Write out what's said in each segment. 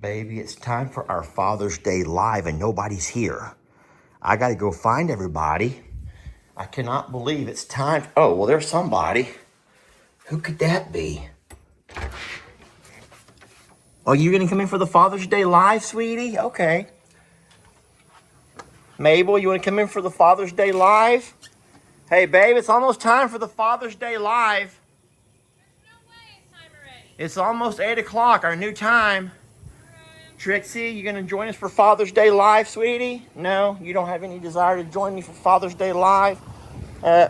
Baby, it's time for our Father's Day Live and nobody's here. I got to go find everybody. I cannot believe it's time. Oh, well, there's somebody. Who could that be? Oh, you're going to come in for the Father's Day Live, sweetie? Okay. Mabel, you want to come in for the Father's Day Live? Hey, babe, it's almost time for the Father's Day Live. There's no way it's time already. It's almost 8 o'clock, our new time. Trixie, you going to join us for Father's Day Live, sweetie? No, you don't have any desire to join me for Father's Day Live?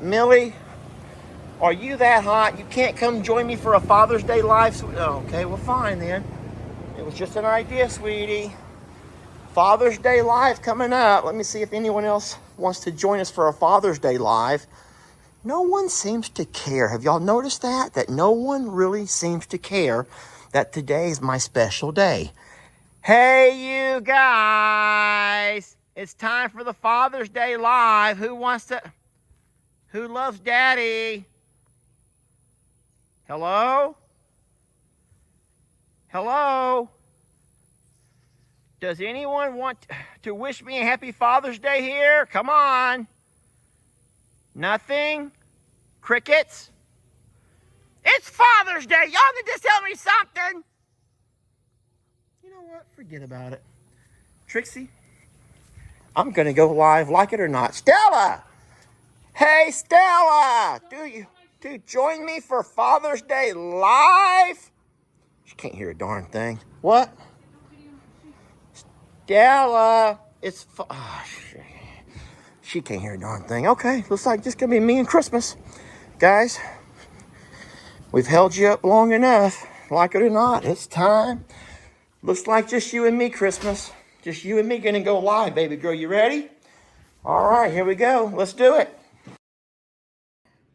Millie, are you that hot? You can't come join me for a Father's Day Live? Oh, okay, well, fine then. It was just an idea, sweetie. Father's Day Live coming up. Let me see if anyone else wants to join us for a Father's Day Live. No one seems to care. Have y'all noticed that? That no one really seems to care that today is my special day. Hey, you guys. It's time for the Father's Day Live. Who loves Daddy? Hello? Hello? Does anyone want to wish me a happy Father's Day here? Come on. Nothing? Crickets? It's Father's Day. Y'all need to tell me something. You know what? Forget about it. Trixie, I'm going to go live, like it or not. Stella! Hey, Stella! Do join me for Father's Day Live? She can't hear a darn thing. What? Stella! She can't hear a darn thing. Okay, looks like just going to be me and Christmas. Guys, we've held you up long enough. Like it or not, it's time. Looks like just you and me, Christmas. Just you and me going to go live, baby girl. You ready? All right, here we go. Let's do it.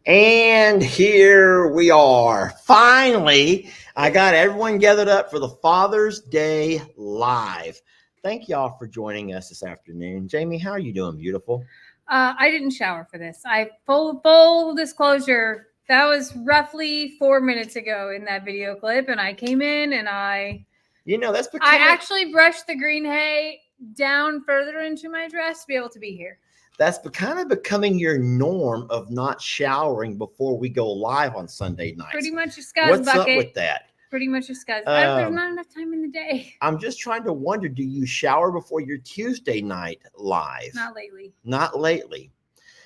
And here we are. Finally, I got everyone gathered up for the Father's Day Live. Thank y'all for joining us this afternoon. Jamie, how are you doing, beautiful? I didn't shower for this. Full disclosure, that was roughly 4 minutes ago in that video clip, and I came in and I actually brushed the green hay down further into my dress to be able to be here. That's kind of becoming your norm of not showering before we go live on Sunday nights. Pretty much a scuzz What's bucket. up with that? Pretty much a scuzz. There's not enough time in the day. I'm just trying to wonder, do you shower before your Tuesday night live? Not lately. Not lately.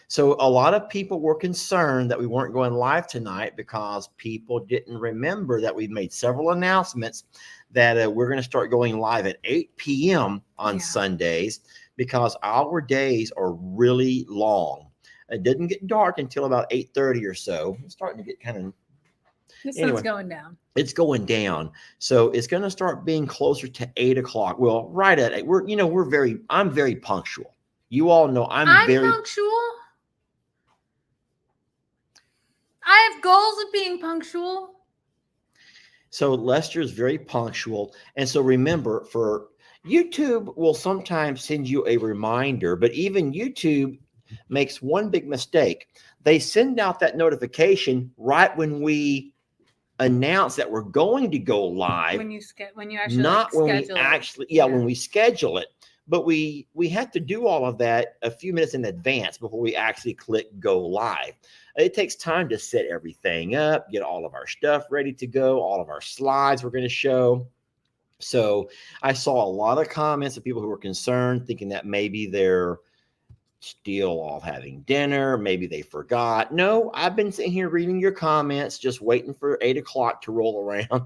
So a lot of people were concerned that we weren't going live tonight because people didn't remember that we've made several announcements that we're going to start going live at 8 p.m. on Sundays because our days are really long. It didn't get dark until about 8:30 or so. It's starting to get kind of... This sun's going down. It's going down. So it's going to start being closer to 8 o'clock. Well, right at 8. I'm very punctual. You all know I'm very punctual. I have goals of being punctual. So Lester is very punctual. And so remember, for YouTube will sometimes send you a reminder, but even YouTube makes one big mistake. They send out that notification right when we announce that we're going to go live. When you actually when we schedule it. But we have to do all of that a few minutes in advance before we actually click go live. It takes time to set everything up, get all of our stuff ready to go, all of our slides we're going to show. So I saw a lot of comments of people who were concerned, thinking that maybe they're still all having dinner, maybe they forgot. No, I've been sitting here reading your comments, just waiting for 8 o'clock to roll around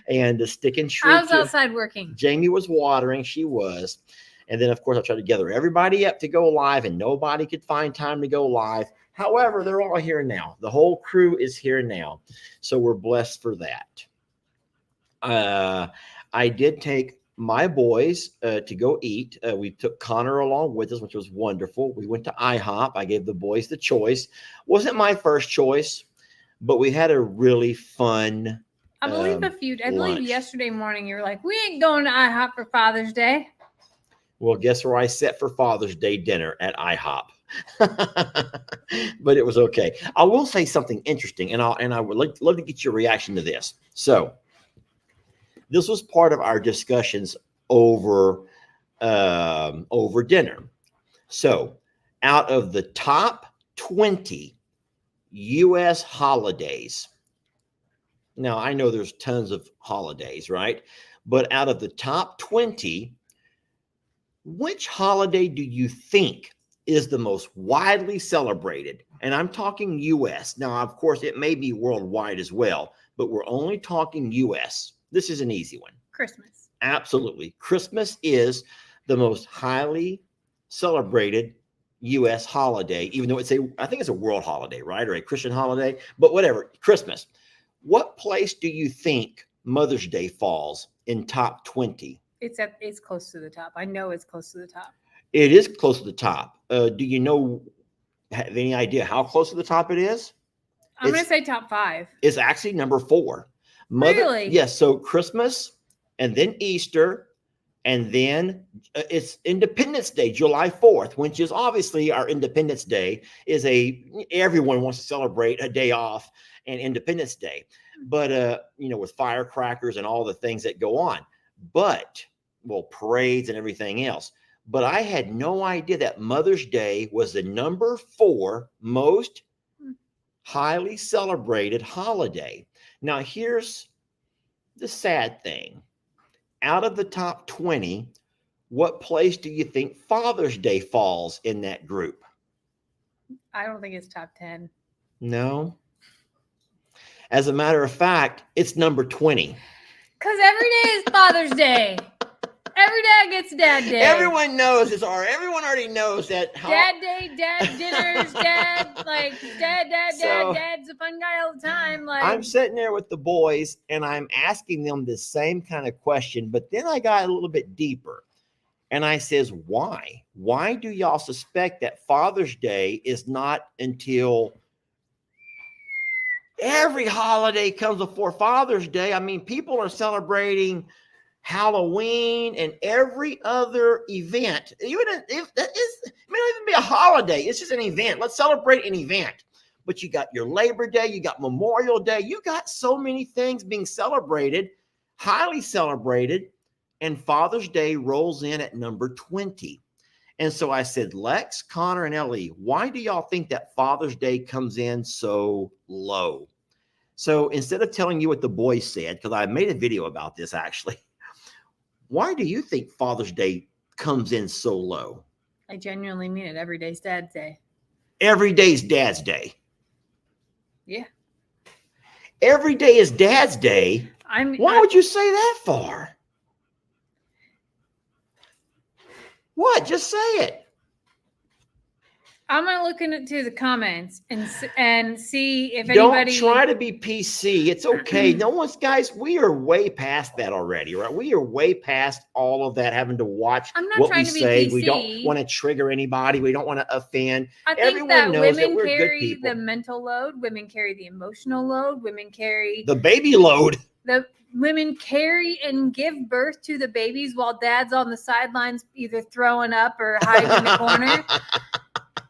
and sticking true. I was outside working. Jamie was watering, she was. And then, of course, I tried to gather everybody up to go live, and nobody could find time to go live. However, they're all here now. The whole crew is here now. So we're blessed for that. I did take my boys to go eat. We took Connor along with us, which was wonderful. We went to IHOP. I gave the boys the choice. Wasn't my first choice, but we had a really fun I believe yesterday morning you were like, we ain't going to IHOP for Father's Day. Well, guess where I sat for Father's Day dinner? At IHOP. But it was okay. I will say something interesting, and I would love to get your reaction to this. So This was part of our discussions over dinner. So out of the top 20 U.S. holidays, now I know there's tons of holidays, right? But out of the top 20, which holiday do you think is the most widely celebrated? And I'm talking U.S. Now, of course, it may be worldwide as well, but we're only talking U.S. This is an easy one. Christmas. Absolutely. Christmas is the most highly celebrated U.S. holiday, even though I think it's a world holiday, right? Or a Christian holiday, but whatever, Christmas. What place do you think Mother's Day falls in top 20? It's close to the top. I know it's close to the top. It is close to the top. Do you have any idea how close to the top it is? I'm going to say top 5. It's actually number 4. Really? Yes. So Christmas and then Easter, and then it's Independence Day, July 4th, which is obviously our Independence Day everyone wants to celebrate a day off and Independence Day, but with firecrackers and all the things that go on, parades and everything else. But I had no idea that Mother's Day was the number 4 most highly celebrated holiday. Now, here's the sad thing. Out of the top 20, what place do you think Father's Day falls in that group? I don't think it's top 10. No. As a matter of fact, it's number 20. Because every day is Father's Day. Every dad gets Dad Day. Everyone knows everyone already knows that. Dad Day, Dad dinners, Dad's a fun guy all the time. Like, I'm sitting there with the boys and I'm asking them the same kind of question, but then I got a little bit deeper and I says, why? Why do y'all suspect that Father's Day is not until every holiday comes before Father's Day? I mean, people are celebrating Halloween and every other event, even if that is, it may not even be a holiday. It's just an event. Let's celebrate an event. But you got your Labor Day, you got Memorial Day, you got so many things being celebrated, highly celebrated, and Father's Day rolls in at number 20. And so I said, Lex, Connor, and Ellie, why do y'all think that Father's Day comes in so low? So instead of telling you what the boys said, because I made a video about this actually, why do you think Father's Day comes in so low? I genuinely mean it. Every day's Dad's Day. Every day's Dad's Day. Yeah. Every day is Dad's Day. Why would you say that for? What? Just say it. I'm going to look into the comments and see if anybody... Don't try to be PC. It's okay. Guys, we are way past that already, right? We are way past all of that, having to watch what we say. We don't want to trigger anybody. We don't want to offend. I think that women carry the mental load. Women carry the emotional load. Women carry... the baby load. The women carry and give birth to the babies while Dad's on the sidelines either throwing up or hiding in the corner.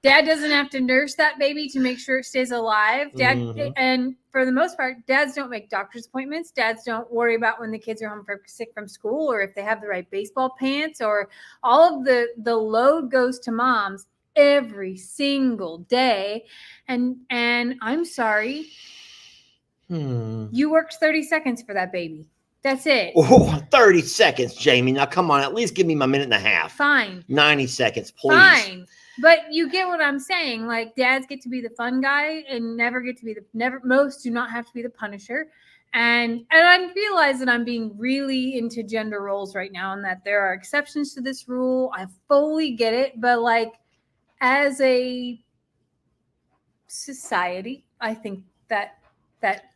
Dad doesn't have to nurse that baby to make sure it stays alive. And for the most part, dads don't make doctor's appointments. Dads don't worry about when the kids are home sick from school or if they have the right baseball pants, or all of the load goes to moms every single day. And I'm sorry, you worked 30 seconds for that baby. That's it. Oh, 30 seconds, Jamie. Now, come on. At least give me my minute and a half. Fine. 90 seconds, please. Fine. But you get what I'm saying. Like, dads get to be the fun guy and most do not have to be the punisher. And I realize that I'm being really into gender roles right now and that there are exceptions to this rule. I fully get it. But like, as a society, I think that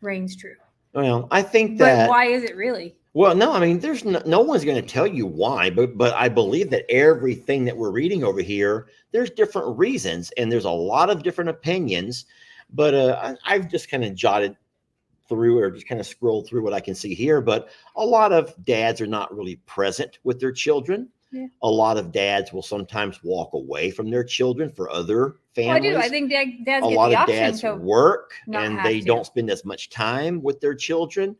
reigns true. Well, I think that... But why is it really? Well, no, I mean, there's no one's going to tell you why, but I believe that everything that we're reading over here, there's different reasons and there's a lot of different opinions. But I've just kind of jotted through or just kind of scrolled through what I can see here. But a lot of dads are not really present with their children. Yeah. A lot of dads will sometimes walk away from their children for other families. Well, I do. I think dads a get lot the of option dads to work and they don't spend as much time with their children.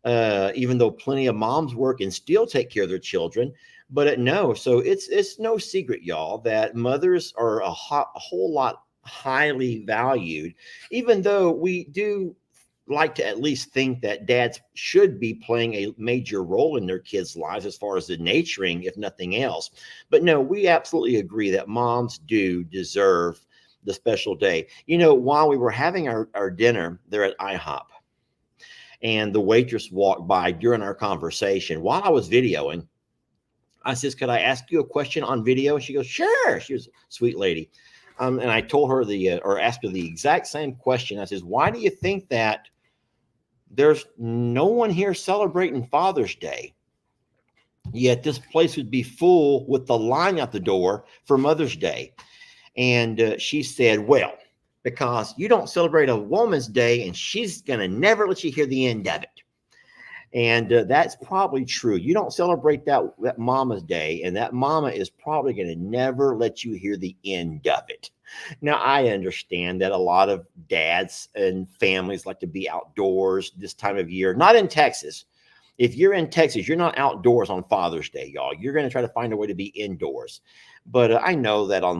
even though plenty of moms work and still take care of their children. But no, so it's no secret, y'all, that mothers are a whole lot highly valued, even though we do like to at least think that dads should be playing a major role in their kids' lives as far as the nurturing, if nothing else. But no, we absolutely agree that moms do deserve the special day. You know, while we were having our dinner there at IHOP, and the waitress walked by during our conversation while I was videoing, I says, could I ask you a question on video? And she goes, sure. She was a sweet lady. And I told her or asked her the exact same question. I says, why do you think that there's no one here celebrating Father's Day, yet this place would be full with the line out the door for Mother's Day? And she said, well, because you don't celebrate a woman's day and she's going to never let you hear the end of it. And that's probably true. You don't celebrate that mama's day, and that mama is probably going to never let you hear the end of it. Now, I understand that a lot of dads and families like to be outdoors this time of year. Not in Texas. If you're in Texas, you're not outdoors on Father's Day, y'all. You're going to try to find a way to be indoors. But I know that on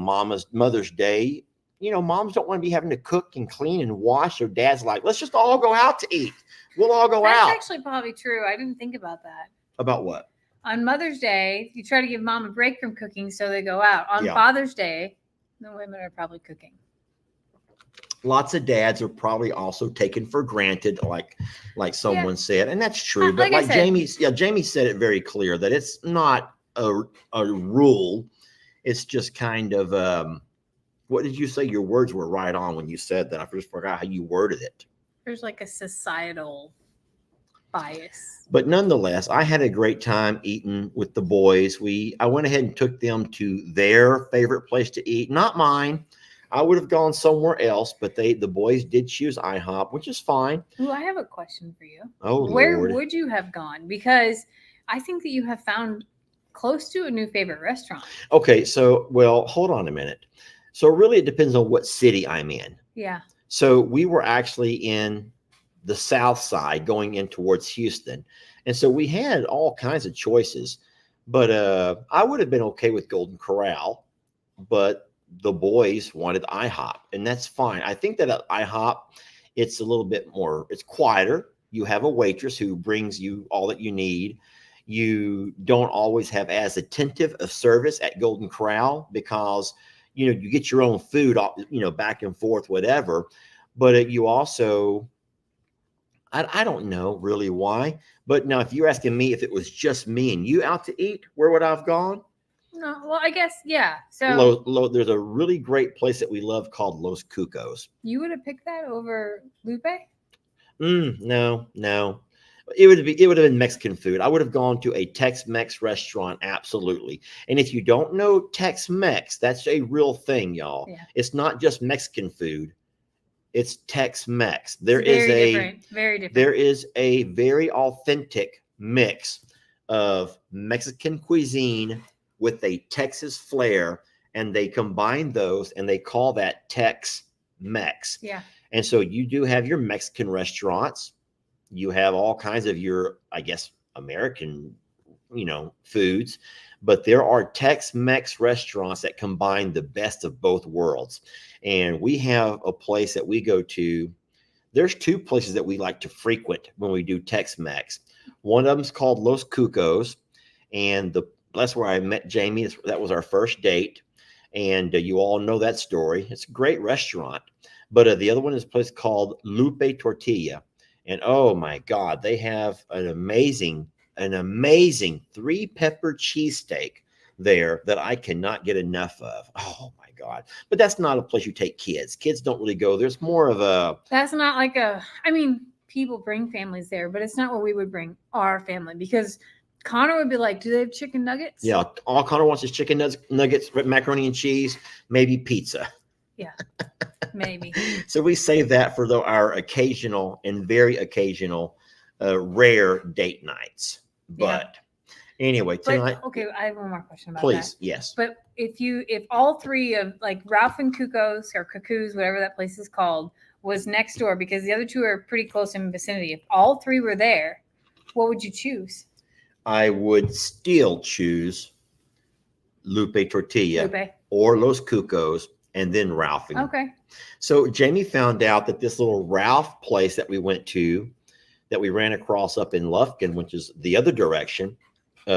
Mother's Day, you know, moms don't want to be having to cook and clean and wash. Or dad's like, let's just all go out to eat. We'll all go out. That's actually probably true. I didn't think about that. About what? On Mother's Day, you try to give mom a break from cooking, so they go out. On Father's Day, the women are probably cooking. Lots of dads are probably also taken for granted, like someone said, and that's true. But like Jamie said it very clear that it's not a rule. It's just kind of what did you say? Your words were right on when you said that. I just forgot how you worded it. There's like a societal bias. But nonetheless, I had a great time eating with the boys. I went ahead and took them to their favorite place to eat, not mine. I would have gone somewhere else, but the boys did choose IHOP, which is fine. Ooh, I have a question for you. Oh, where Lord. would you have gone? Because I think that you have found close to a new favorite restaurant. Okay, so, well, hold on a minute. So really it depends on what city I'm in. Yeah. So we were actually in the south side going in towards Houston. And so we had all kinds of choices, but I would have been okay with Golden Corral, but the boys wanted IHOP, and that's fine. I think that at IHOP, it's a little bit more, it's quieter. You have a waitress who brings you all that you need. You don't always have as attentive a service at Golden Corral because, you know, you get your own food, you know, back and forth, whatever. But you also, I don't know really why. But now, if you're asking me if it was just me and you out to eat, where would I have gone? No, well, I guess, yeah. So there's a really great place that we love called Los Cucos. You would have picked that over Lupe? No. It would have been Mexican food. I would have gone to a Tex-Mex restaurant, absolutely. And if you don't know Tex-Mex, that's a real thing, y'all. Yeah. It's not just Mexican food. It's Tex-Mex. Very different. There is a very authentic mix of Mexican cuisine with a Texas flair, and they combine those and they call that Tex-Mex. Yeah. And so you do have your Mexican restaurants. You have all kinds of your, I guess, American, you know, foods, but there are Tex-Mex restaurants that combine the best of both worlds. And we have a place that we go to. There's two places that we like to frequent when we do Tex-Mex. One of them is called Los Cucos, and that's where I met Jamie. That was our first date, and you all know that story. It's a great restaurant. But the other one is a place called Lupe Tortilla. And oh my God, they have an amazing 3-pepper cheesesteak there that I cannot get enough of. Oh my God. But that's not a place you take kids. Kids don't really go. There's more of a... That's not like I mean, people bring families there, but it's not where we would bring our family, because Connor would be like, do they have chicken nuggets? Yeah, all Connor wants is chicken nuggets, macaroni and cheese, maybe pizza. Yeah, maybe. So we save that for our occasional and very occasional rare date nights. But anyway, tonight. Okay, I have one more question about that. Please, yes. But if all three of, like, Ralph and Cucos or Cuckoo's, whatever that place is called, was next door, because the other two are pretty close in vicinity. If all three were there, What would you choose? I would still choose Lupe Tortilla or Los Cucos and then Ralphing. Okay. So Jamie found out that this little Ralph place that we went to, that we ran across up in Lufkin, which is the other direction,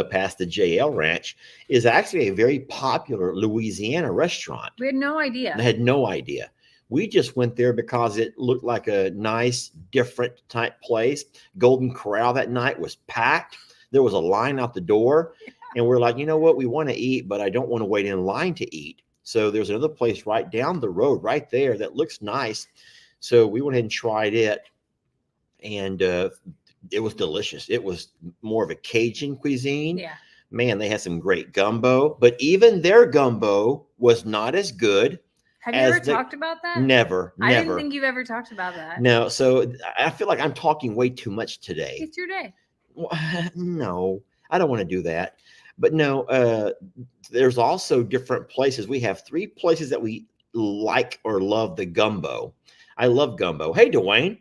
past the JL Ranch, is actually a very popular Louisiana restaurant. We had no idea. I had no idea. We just went there because it looked like a nice, different type place. Golden Corral that night was packed. There was a line out the door. And we're like, you know what? We want to eat, but I don't want to wait in line to eat. So there's another place right down the road, right there, that looks nice. So we went ahead and tried it. And it was delicious. It was more of a Cajun cuisine. Yeah. Man, they had some great gumbo, but even their gumbo was not as good. Have you ever talked about that? Never. I didn't think you've ever talked about that. No. So I feel like I'm talking way too much today. It's your day. Well, no, I don't want to do that. But no, there's also different places. We have 3 places that we like or love the gumbo. I love gumbo. Hey, Dwayne.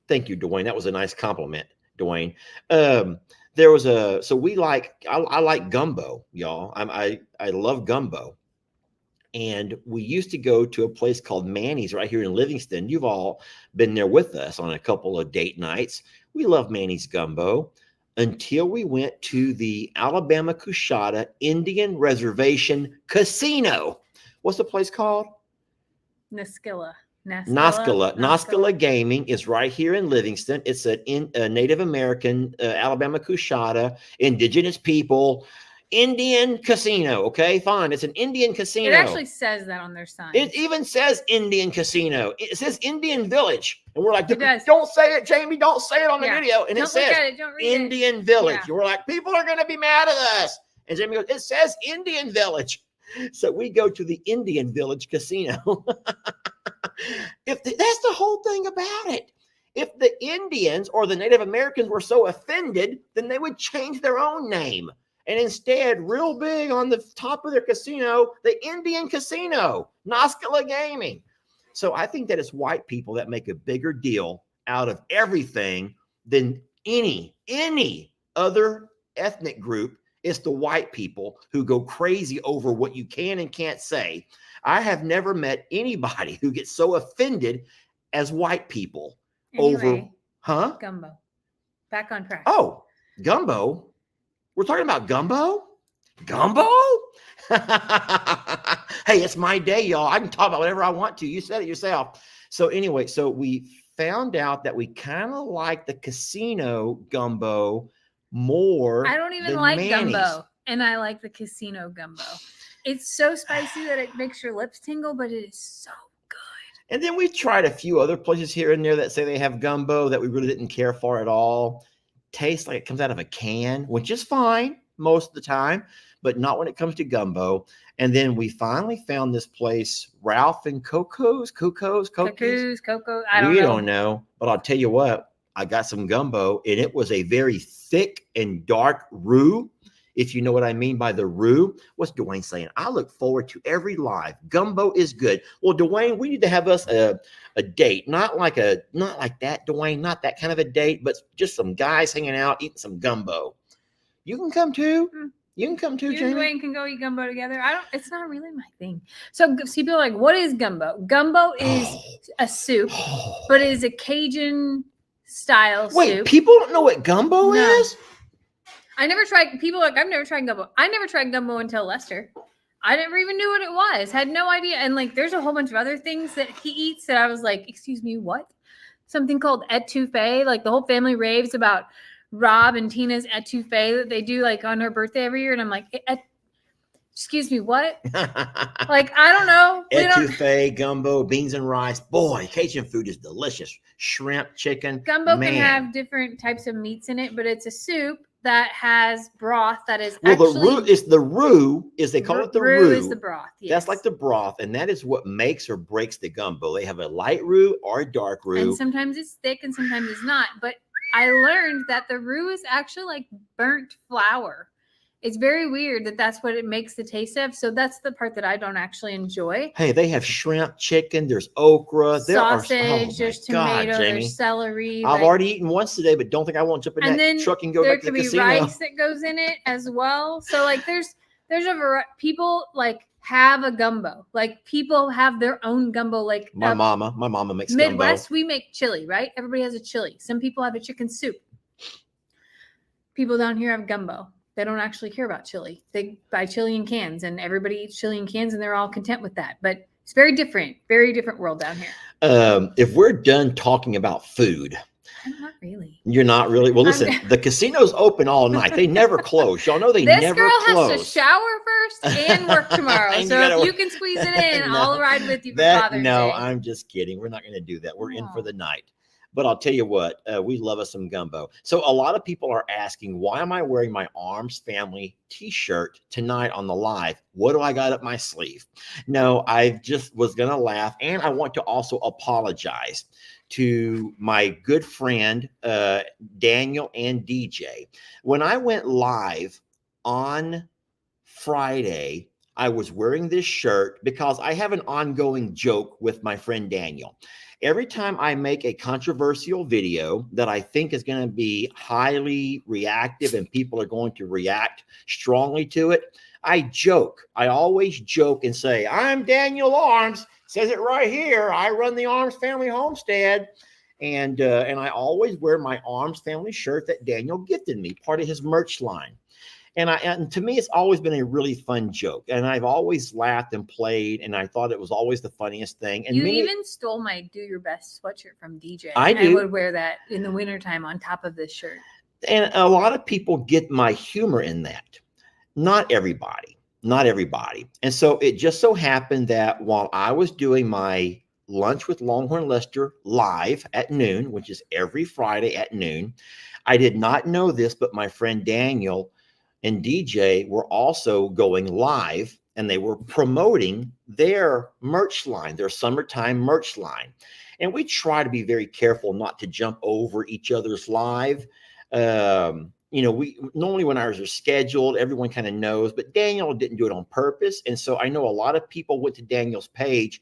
Thank you, Dwayne. That was a nice compliment, Dwayne. There was so we like, I like gumbo, y'all. I love gumbo. And we used to go to a place called Manny's right here in Livingston. You've all been there with us on a couple of date nights. We love Manny's gumbo until we went to the Alabama Coushatta Indian Reservation Casino. What's the place called? Naskilla Gaming is right here in Livingston. It's a Native American, Alabama Coushatta, indigenous people, Indian casino. Okay, fine. It's an Indian casino. It actually says that on their sign. It even says Indian casino. It says Indian Village. And we're like, does. Don't say it, Jamie. Don't say it on the video. And don't it says Indian Village. Yeah. We're like, people are going to be mad at us. And Jamie goes, it says Indian Village. So we go to the Indian Village Casino. That's the whole thing about it. If the Indians or the Native Americans were so offended, then they would change their own name. And instead, real big on the top of their casino, the Indian Casino, Naskilla Gaming. So I think that it's white people that make a bigger deal out of everything than any other ethnic group. It's the white people who go crazy over what you can and can't say. I have never met anybody who gets so offended as white people over, Gumbo. Back on track. Oh, gumbo. We're talking about gumbo? Gumbo? Hey, it's my day, y'all. I can talk about whatever I want to. You said it yourself. So anyway, so we found out that we kind of like the casino gumbo more. I don't even like gumbo, and I like the casino gumbo. It's so spicy that it makes your lips tingle, but it is so good. And then we tried a few other places here and there that say they have gumbo that we really didn't care for at all. Tastes like it comes out of a can, which is fine most of the time, but not when it comes to gumbo. And then we finally found this place, Ralph and Coco's. Coco. I don't know. But I'll tell you what, I got some gumbo, and it was a very thick and dark roux. If you know what I mean by the roux. What's Dwayne saying? I look forward to every live. Gumbo is good. Well, Dwayne, we need to have us a date. Not like that, Dwayne. Not that kind of a date, but just some guys hanging out, eating some gumbo. You can come too. You can come too, Jamie. Dwayne can go eat gumbo together. It's not really my thing. So people are like, what is gumbo? Gumbo is a soup, but it is a Cajun style soup. Wait, people don't know what gumbo is? I never tried. People are like, I've never tried gumbo. I never tried gumbo until Lester. I never even knew what it was. Had no idea. And like, there's a whole bunch of other things that he eats that I was like, excuse me, what? Something called etouffee. Like the whole family raves about Rob and Tina's etouffee that they do like on her birthday every year. And I'm like, excuse me, what? Like, I don't know. Etouffee, gumbo, beans and rice. Boy, Cajun food is delicious. Shrimp, chicken. Gumbo can have different types of meats in it, but it's a soup that has broth that is the roux is the roux they call it the roux is the broth. Yes. That's like the broth, and that is what makes or breaks the gumbo. They have a light roux or a dark roux, and sometimes it's thick and sometimes it's not. But I learned that the roux is actually like burnt flour, It's very weird that that's what it makes the taste of. So that's the part that I don't actually enjoy. Hey, they have shrimp, chicken, there's okra, sausage, there's tomato, there's celery. I've already eaten once today, but don't think I won't jump in that truck and go back to the casino. There could be rice that goes in it as well. So like there's a variety. People like have a gumbo. Like people have their own gumbo. Like my mama makes Midwest, gumbo. We make chili, right? Everybody has a chili. Some people have a chicken soup. People down here have gumbo. They don't actually care about chili. They buy chili in cans, and everybody eats chili in cans, and they're all content with that. But it's very different world down here. If we're done talking about food, I'm not really. You're not really? Well, listen, the casino's open all night. They never close. Y'all know they never close. This girl has to shower first and work tomorrow. So if you can squeeze it in, I'll ride with you for Father's Day. No, I'm just kidding. We're not going to do that. We're in for the night. But I'll tell you what, we love us some gumbo. So a lot of people are asking, why am I wearing my Arms Family t-shirt tonight on the live? What do I got up my sleeve? No, I just was going to laugh. And I want to also apologize to my good friend, Daniel and DJ. When I went live on Friday, I was wearing this shirt because I have an ongoing joke with my friend Daniel. Every time I make a controversial video that I think is going to be highly reactive and people are going to react strongly to it, I joke. I always joke and say, I'm Daniel Arms. Says it right here. I run the Arms Family Homestead. And I always wear my Arms Family shirt that Daniel gifted me, part of his merch line. And to me, it's always been a really fun joke. And I've always laughed and played, and I thought it was always the funniest thing. And you even stole my Do Your Best sweatshirt from DJ. I do. I would wear that in the wintertime on top of this shirt. And a lot of people get my humor in that. Not everybody. And so it just so happened that while I was doing my Lunch with Longhorn Lester live at noon, which is every Friday at noon, I did not know this, but my friend Daniel and DJ were also going live, and they were promoting their merch line, their summertime merch line. And we try to be very careful not to jump over each other's live. We normally when ours are scheduled, everyone kind of knows, but Daniel didn't do it on purpose. And so I know a lot of people went to Daniel's page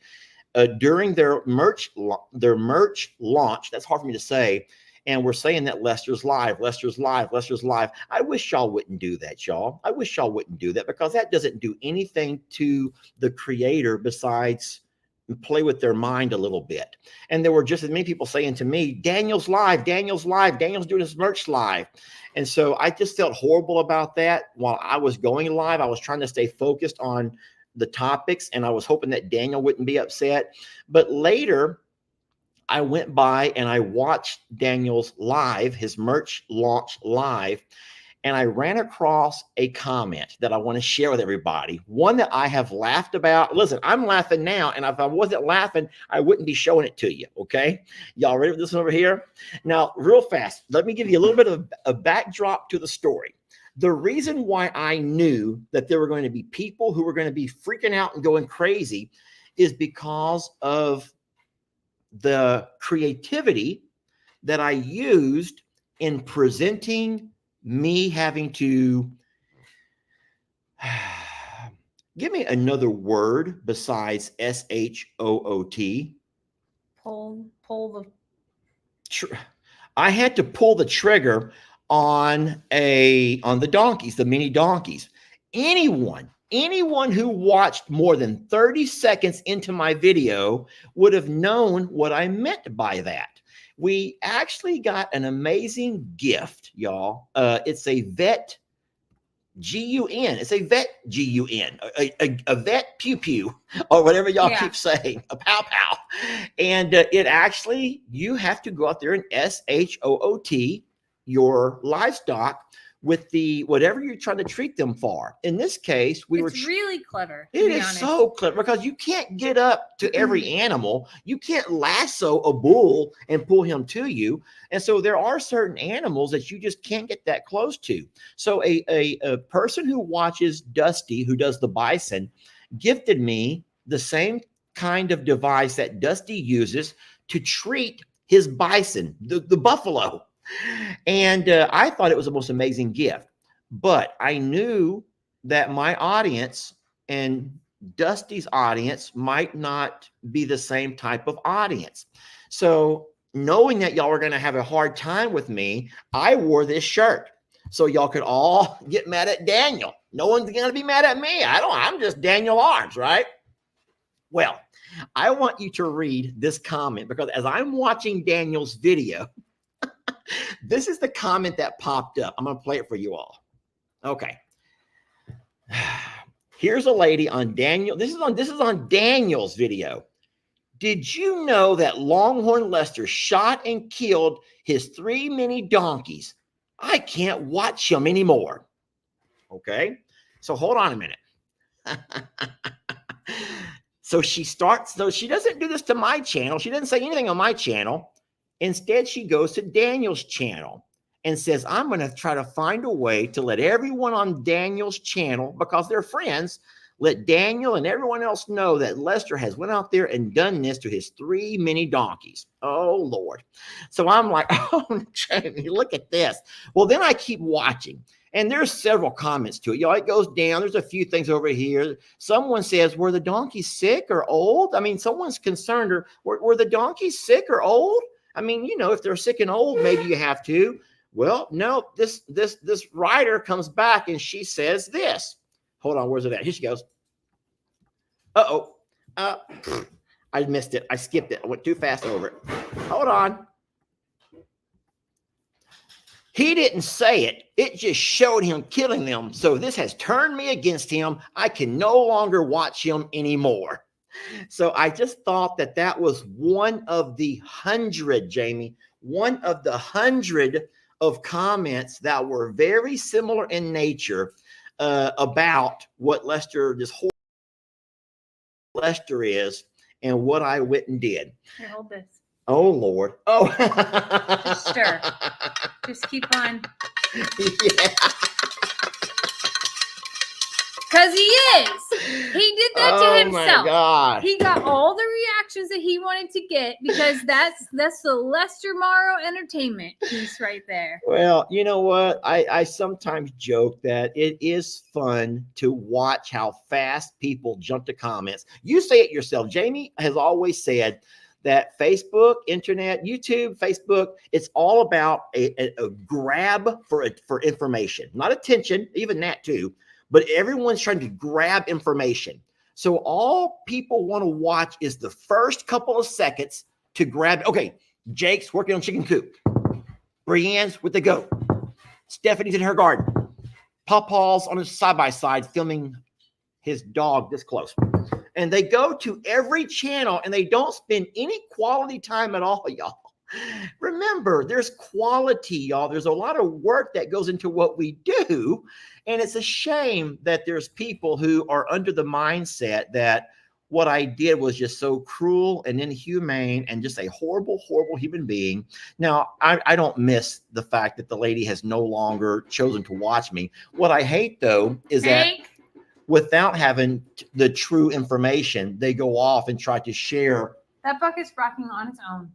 during their merch launch. That's hard for me to say. And we're saying that Lester's live. I wish y'all wouldn't do that, y'all. I wish y'all wouldn't do that, because that doesn't do anything to the creator besides play with their mind a little bit. And there were just as many people saying to me, Daniel's live, Daniel's doing his merch live. And so I just felt horrible about that. While I was going live, I was trying to stay focused on the topics, and I was hoping that Daniel wouldn't be upset. But later, I went by and I watched Daniel's live, his merch launch live, and I ran across a comment that I want to share with everybody. One that I have laughed about. Listen, I'm laughing now, and if I wasn't laughing, I wouldn't be showing it to you, okay? Y'all ready for this one over here? Now, real fast, let me give you a little bit of a backdrop to the story. The reason why I knew that there were going to be people who were going to be freaking out and going crazy is because of the creativity that I used in presenting me having to give me another word besides SHOOT. I had to pull the trigger on the donkeys, the mini donkeys. Anyone who watched more than 30 seconds into my video would have known what I meant by that. We actually got an amazing gift, y'all. It's a vet G-U-N. It's a vet G-U-N, a vet pew-pew, or whatever y'all keep saying, a pow-pow. And it actually, you have to go out there and SHOOT your livestock with the whatever you're trying to treat them for. In this case, it's really clever. It is so clever, because you can't get up to every animal. You can't lasso a bull and pull him to you. And so there are certain animals that you just can't get that close to. So a person who watches Dusty, who does the bison, gifted me the same kind of device that Dusty uses to treat his bison, the buffalo. And I thought it was the most amazing gift. But I knew that my audience and Dusty's audience might not be the same type of audience. So knowing that y'all were going to have a hard time with me, I wore this shirt. So y'all could all get mad at Daniel. No one's going to be mad at me. I'm just Daniel Arms, right? Well, I want you to read this comment because as I'm watching Daniel's video, this is the comment that popped up. I'm going to play it for you all. Okay. Here's a lady on Daniel. This is on Daniel's video. Did you know that Longhorn Lester shot and killed his 3 mini donkeys? I can't watch him anymore. Okay. So hold on a minute. So she doesn't do this to my channel. She doesn't say anything on my channel. Instead, she goes to Daniel's channel and says, I'm going to try to find a way to let everyone on Daniel's channel, because they're friends, let Daniel and everyone else know that Lester has went out there and done this to his 3 mini donkeys. Oh, Lord. So I'm like, oh, Jamie, look at this. Well, then I keep watching. And there's several comments to it. It goes down. There's a few things over here. Someone says, were the donkeys sick or old? I mean, someone's concerned, or were the donkeys sick or old? I mean, if they're sick and old, maybe you have to. Well, no, this writer comes back and she says this. Hold on, where's it at? Here she goes. Uh-oh. I missed it. I skipped it. I went too fast over it. Hold on. He didn't say it. It just showed him killing them. So this has turned me against him. I can no longer watch him anymore. So I just thought that was one of the 100, Jamie, one of the 100 of comments that were very similar in nature about what Lester, this whole Lester is, and what I went and did. Here, hold this. Oh, Lord. Oh. Just stir. Just keep on. Yeah. Because he is. He did that to himself. Oh, my God. He got all the reactions that he wanted to get because that's the Lester Morrow entertainment piece right there. Well, you know what? I sometimes joke that it is fun to watch how fast people jump to comments. You say it yourself. Jamie has always said that Facebook, internet, YouTube, Facebook, it's all about a grab for information, not attention, even that too. But everyone's trying to grab information. So all people want to watch is the first couple of seconds to grab. Okay, Jake's working on chicken coop. Brienne's with the goat. Stephanie's in her garden. Pawpaw's on his side-by-side filming his dog this close. And they go to every channel and they don't spend any quality time at all, y'all. Remember, there's quality, y'all. There's a lot of work that goes into what we do. And it's a shame that there's people who are under the mindset that what I did was just so cruel and inhumane and just a horrible, horrible human being. Now, I don't miss the fact that the lady has no longer chosen to watch me. What I hate, though, is that without having the true information, they go off and try to share. That bucket's rocking on its own.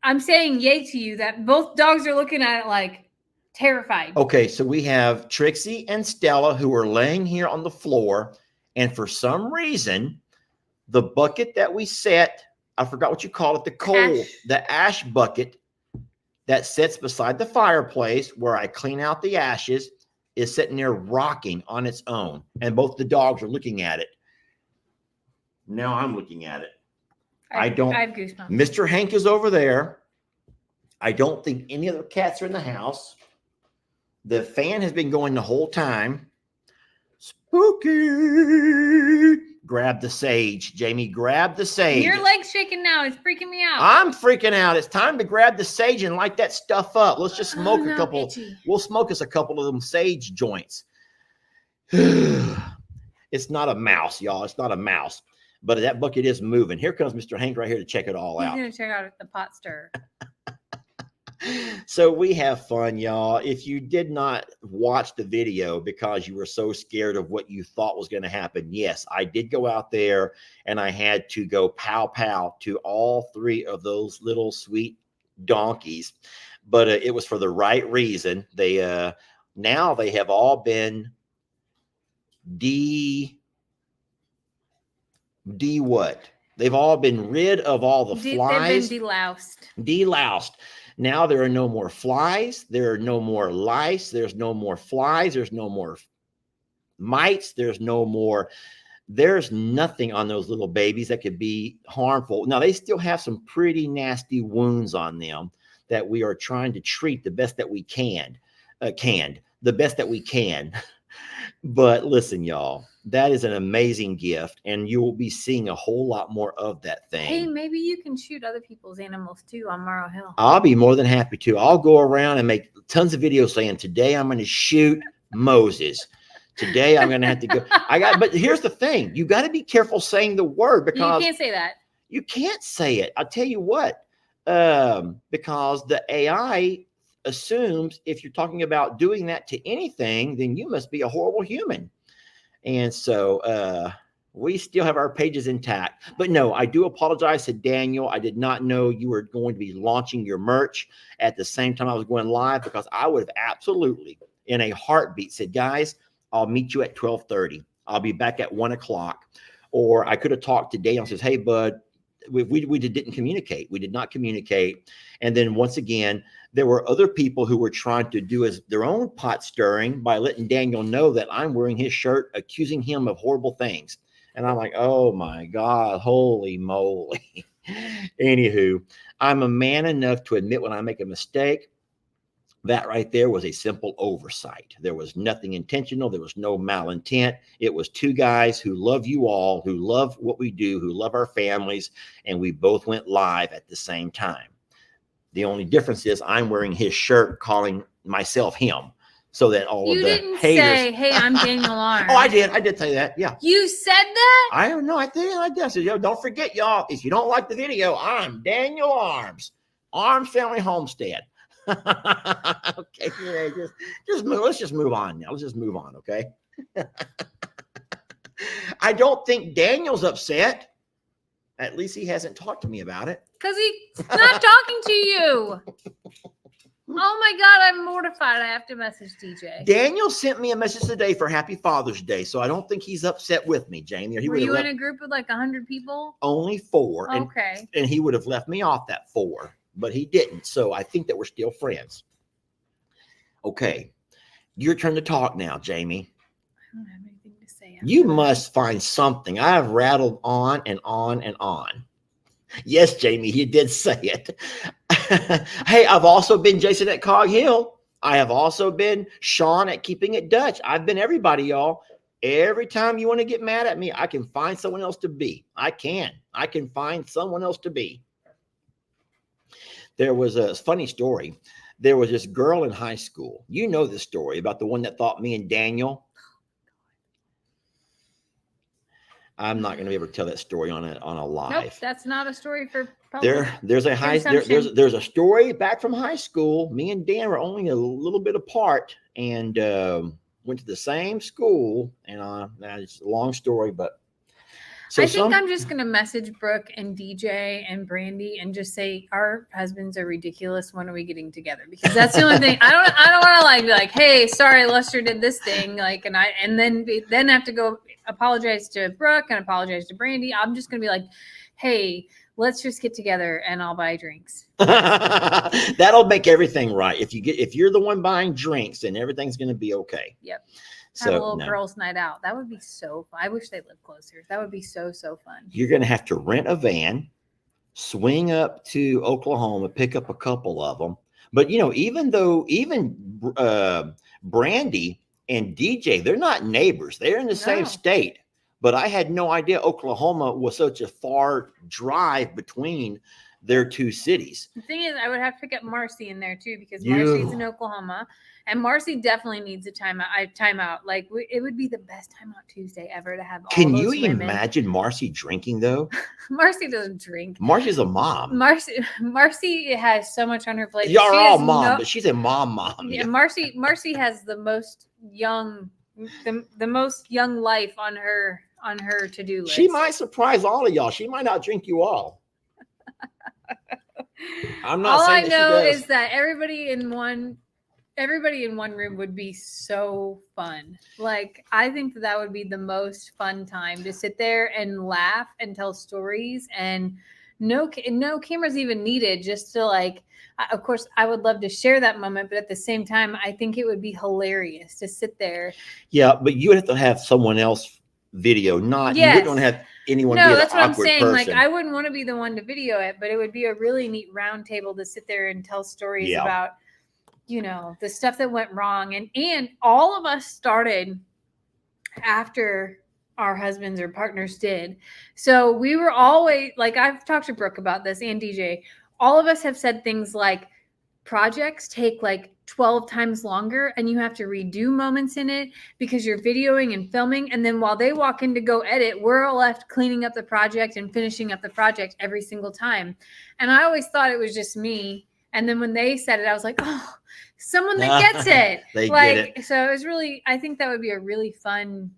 I'm saying yay to you that both dogs are looking at it like terrified. Okay, so we have Trixie and Stella who are laying here on the floor. And for some reason, the bucket that we set, I forgot what you call it, the ash bucket that sits beside the fireplace where I clean out the ashes is sitting there rocking on its own. And both the dogs are looking at it. Now I'm looking at it. I have goosebumps. Mr. Hank is over there. I don't think any other cats are in the house. The fan has been going the whole time. Spooky. Grab the sage, Jamie. Grab the sage. Your leg's shaking now. It's freaking me out. I'm freaking out. It's time to grab the sage and light that stuff up. Let's just smoke a couple. Itchy. We'll smoke us a couple of them sage joints. It's not a mouse, y'all. It's not a mouse. But that bucket is moving. Here comes Mr. Hank right here to check it all out. He's going to check out the pot stir. So we have fun, y'all. If you did not watch the video because you were so scared of what you thought was going to happen, yes, I did go out there and I had to go pow pow to all 3 of those little sweet donkeys. but it was for the right reason. They now they have all been what? They've all been rid of all the flies. They've been deloused. Deloused. Now there are no more flies. There are no more lice. There's no more flies. There's no more mites. There's nothing on those little babies that could be harmful. Now they still have some pretty nasty wounds on them that we are trying to treat the best that we can. The best that we can. But listen, y'all, that is an amazing gift, and you will be seeing a whole lot more of that thing. Hey, maybe you can shoot other people's animals too on Morrow Hill. I'll be more than happy to. I'll go around and make tons of videos saying, today I'm going to shoot Moses. Today I'm going to have to go. But here's the thing. You got to be careful saying the word, because you can't say that. You can't say it. I'll tell you what, because the AI assumes if you're talking about doing that to anything, then you must be a horrible human. And so we still have our pages intact. But no, I do apologize to Daniel. I did not know you were going to be launching your merch at the same time I was going live, because I would have absolutely, in a heartbeat, said, guys, I'll meet you at 12:30. I'll be back at 1 o'clock. Or I could have talked to Daniel and says, hey, bud, we didn't communicate. We did not communicate. And then once again, there were other people who were trying to do their own pot stirring by letting Daniel know that I'm wearing his shirt, accusing him of horrible things. And I'm like, oh my God, holy moly. Anywho, I'm a man enough to admit when I make a mistake. That right there was a simple oversight. There was nothing intentional. There was no malintent. It was two guys who love you all, who love what we do, who love our families, and we both went live at the same time. The only difference is I'm wearing his shirt, calling myself him, so that all of the haters. You didn't say, hey, I'm Daniel Arms. Oh, I did. I did say that. Yeah. You said that? I don't know. I did. I said, yo, don't forget, y'all, if you don't like the video, I'm Daniel Arms, Arms Family Homestead. Okay, yeah, just move. Let's just move on now. Let's just move on, okay? I don't think Daniel's upset. At least he hasn't talked to me about it. Because he's not talking to you. Oh my God, I'm mortified. I have to message DJ. Daniel sent me a message today for Happy Father's Day, so I don't think he's upset with me, Jamie. Were you in a group with like 100 people? Only 4. Okay. And he would have left me off that 4. But he didn't. So I think that we're still friends. Okay. Your turn to talk now, Jamie. I don't have anything to say. You must find something. I have rattled on and on and on. Yes, Jamie, you did say it. Hey, I've also been Jason at Cog Hill. I have also been Sean at Keeping It Dutch. I've been everybody, y'all. Every time you want to get mad at me, I can find someone else to be. I can find someone else to be. There was a funny story. There was this girl in high school. You know this story about the one that thought me and Daniel. I'm not going to be able to tell that story on a live. Nope, that's not a story for public. There's a story back from high school. Me and Dan were only a little bit apart, and went to the same school. And it's a long story, but. So I think I'm just going to message Brooke and DJ and Brandy and just say, our husbands are ridiculous. When are we getting together? Because that's the only thing. I don't want to be like, hey, sorry, Lester did this thing. And then have to go apologize to Brooke and apologize to Brandy. I'm just going to be like, hey, let's just get together and I'll buy drinks. That'll make everything right. If you're the one buying drinks, then everything's going to be okay. Yep. Have a little girls' night out. That would be so fun. I wish they lived closer. That would be so fun. You're going to have to rent a van, swing up to Oklahoma, pick up a couple of them. But, even Brandy and DJ, they're not neighbors. They're in the same state. But I had no idea Oklahoma was such a far drive between their two cities. The thing is, I would have to pick up Marcy in there too, because Marcy's in Oklahoma, and Marcy definitely needs a timeout. Like it would be the best timeout Tuesday ever to have. Can you imagine Marcy drinking though? Marcy doesn't drink. Marcy's a mom. Marcy has so much on her plate. Y'all are all mom, but she's a mom. Yeah, Marcy has the most young life on her to-do list. She might surprise all of y'all. She might not drink you all. I'm not All I saying know is that everybody in one room would be so fun. Like, I think that would be the most fun time to sit there and laugh and tell stories, and no cameras even needed, just to like, of course I would love to share that moment, but at the same time I think it would be hilarious to sit there. Yeah, but you would have to have someone else video, not you wouldn't want to have anyone be that's the what I'm awkward saying. person. Like, I wouldn't want to be the one to video it, but it would be a really neat round table to sit there and tell stories about, you know, the stuff that went wrong. And all of us started after our husbands or partners did. So we were always, like, I've talked to Brooke about this and DJ. All of us have said things like, projects take like 12 times longer and you have to redo moments in it because you're videoing and filming. And then while they walk in to go edit, we're left cleaning up the project and finishing up the project every single time. And I always thought it was just me. And then when they said it, I was like, oh, someone that gets it. They like, get it. So it was really, I think that would be a really fun,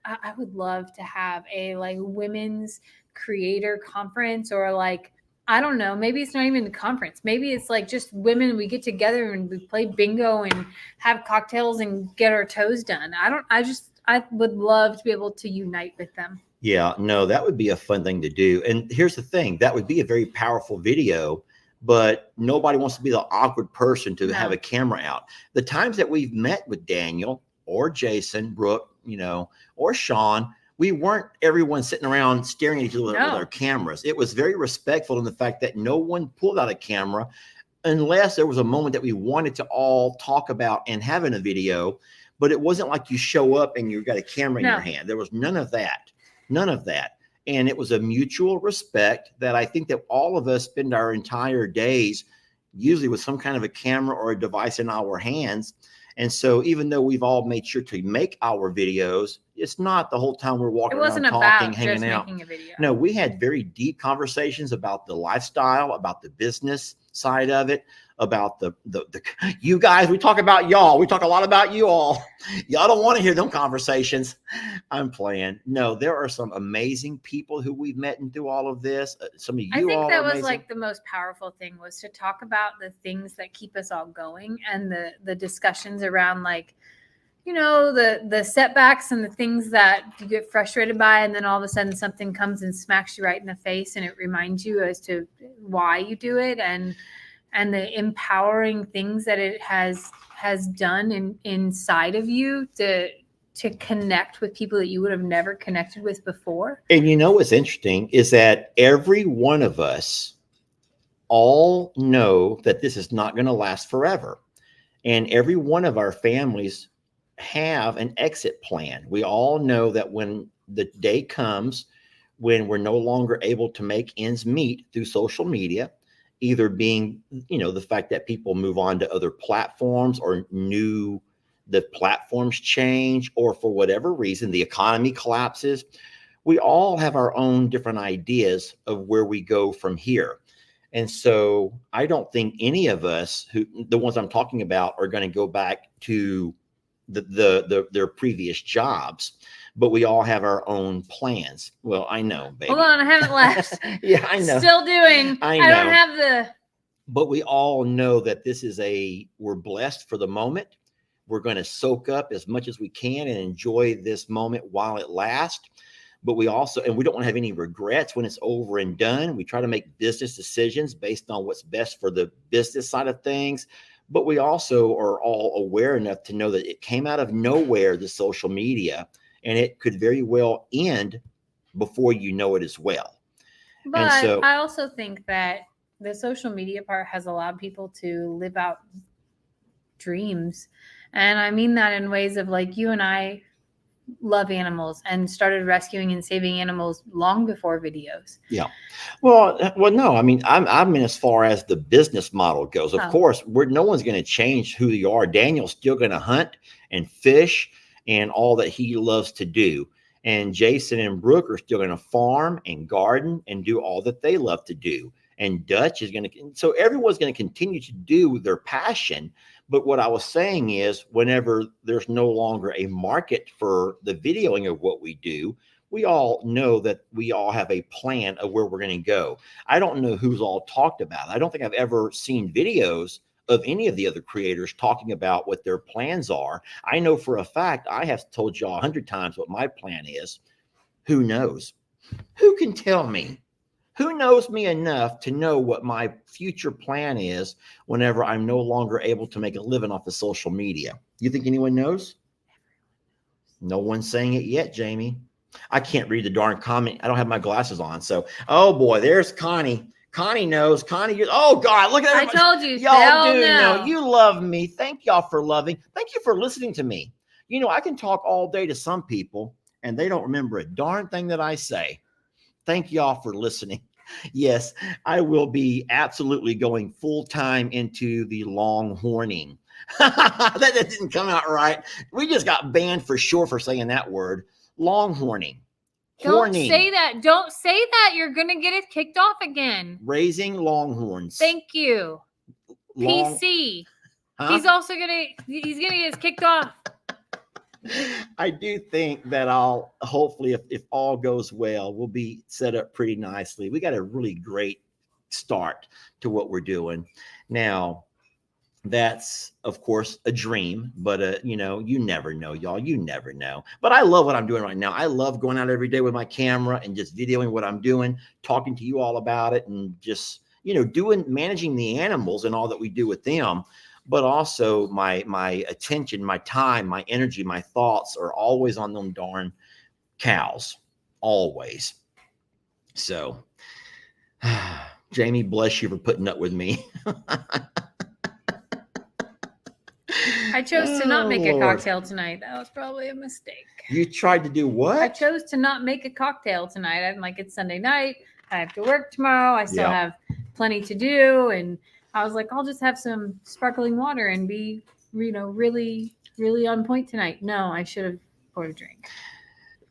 I would love to have a like women's creator conference, or like, I don't know, maybe it's not even a conference. Maybe it's like just women, we get together and we play bingo and have cocktails and get our toes done. I would love to be able to unite with them. Yeah, no, that would be a fun thing to do. And here's the thing, that would be a very powerful video, but nobody wants to be the awkward person to have a camera out. The times that we've met with Daniel or Jason, Brooke, you know, or Sean, we weren't everyone sitting around staring at each other with our cameras. It was very respectful in the fact that no one pulled out a camera unless there was a moment that we wanted to all talk about and have in a video. But it wasn't like you show up and you've got a camera in your hand. There was none of that. None of that. And it was a mutual respect that I think that all of us spend our entire days usually with some kind of a camera or a device in our hands. And so even though we've all made sure to make our videos, it's not the whole time we're walking around talking, hanging out. No, we had very deep conversations about the lifestyle, about the business side of it, about the you guys, we talk about y'all. We talk a lot about you all. Y'all don't want to hear them conversations. I'm playing. No, there are some amazing people who we've met and through all of this. Some of you all I think that was amazing. like the most powerful thing, was to talk about the things that keep us all going, and the discussions around, like, you know, the setbacks and the things that you get frustrated by, and then all of a sudden something comes and smacks you right in the face, and it reminds you as to why you do it, and the empowering things that it has done inside of you to connect with people that you would have never connected with before. And you know what's interesting is that every one of us all know that this is not going to last forever. And every one of our families have an exit plan. We all know that when the day comes when we're no longer able to make ends meet through social media, either being, you know, the fact that people move on to other platforms, or the platforms change, or for whatever reason, the economy collapses. We all have our own different ideas of where we go from here. And so I don't think any of us, who the ones I'm talking about, are going to go back to their previous jobs, but we all have our own plans. Well, I know, baby. Hold on, I haven't left. Yeah, I know. Still doing. I know. I don't have the. But we all know that this is we're blessed for the moment. We're going to soak up as much as we can and enjoy this moment while it lasts. But we also, and we don't want to have any regrets when it's over and done. We try to make business decisions based on what's best for the business side of things. But we also are all aware enough to know that it came out of nowhere, the social media, and it could very well end before you know it as well. But and so, I also think that the social media part has allowed people to live out dreams. And I mean that in ways of, like, you and I love animals and started rescuing and saving animals long before videos. Yeah. Well, no, I mean, I mean, as far as the business model goes, of course, no one's going to change who you are. Daniel's still going to hunt and fish and all that he loves to do. And Jason and Brooke are still going to farm and garden and do all that they love to do. And Dutch is going to, so everyone's going to continue to do their passion. But what I was saying is, whenever there's no longer a market for the videoing of what we do, we all know that we all have a plan of where we're going to go. I don't know who's all talked about. I don't think I've ever seen videos of any of the other creators talking about what their plans are. I know for a fact, I have told y'all 100 times what my plan is. Who knows? Who can tell me? Who knows me enough to know what my future plan is whenever I'm no longer able to make a living off of social media? You think anyone knows? No one's saying it yet, Jamie. I can't read the darn comment. I don't have my glasses on. So, oh boy, there's Connie. Connie knows. Connie, oh God, look at that. I told you. Y'all do know. You love me. Thank y'all for loving. Thank you for listening to me. You know, I can talk all day to some people and they don't remember a darn thing that I say. Thank y'all for listening. Yes, I will be absolutely going full time into the longhorning. that didn't come out right. We just got banned for sure for saying that word. Longhorning. Don't say that. Don't say that. You're going to get it kicked off again. Raising longhorns. Thank you. PC. Huh? He's going to get kicked off. I do think that I'll hopefully, if all goes well, we'll be set up pretty nicely. We got a really great start to what we're doing. Now, that's, of course, a dream, but, you know, you never know, y'all. You never know. But I love what I'm doing right now. I love going out every day with my camera and just videoing what I'm doing, talking to you all about it, and just, you know, managing the animals and all that we do with them. But also my attention, my time, my energy, my thoughts are always on them darn cows, always. So, Jamie, bless you for putting up with me. I chose to not make a cocktail tonight. That was probably a mistake. You tried to do what? I chose to not make a cocktail tonight. I'm like, it's Sunday night. I have to work tomorrow. I still have plenty to do. And I was like, I'll just have some sparkling water and be, you know, really, really on point tonight. No, I should have poured a drink.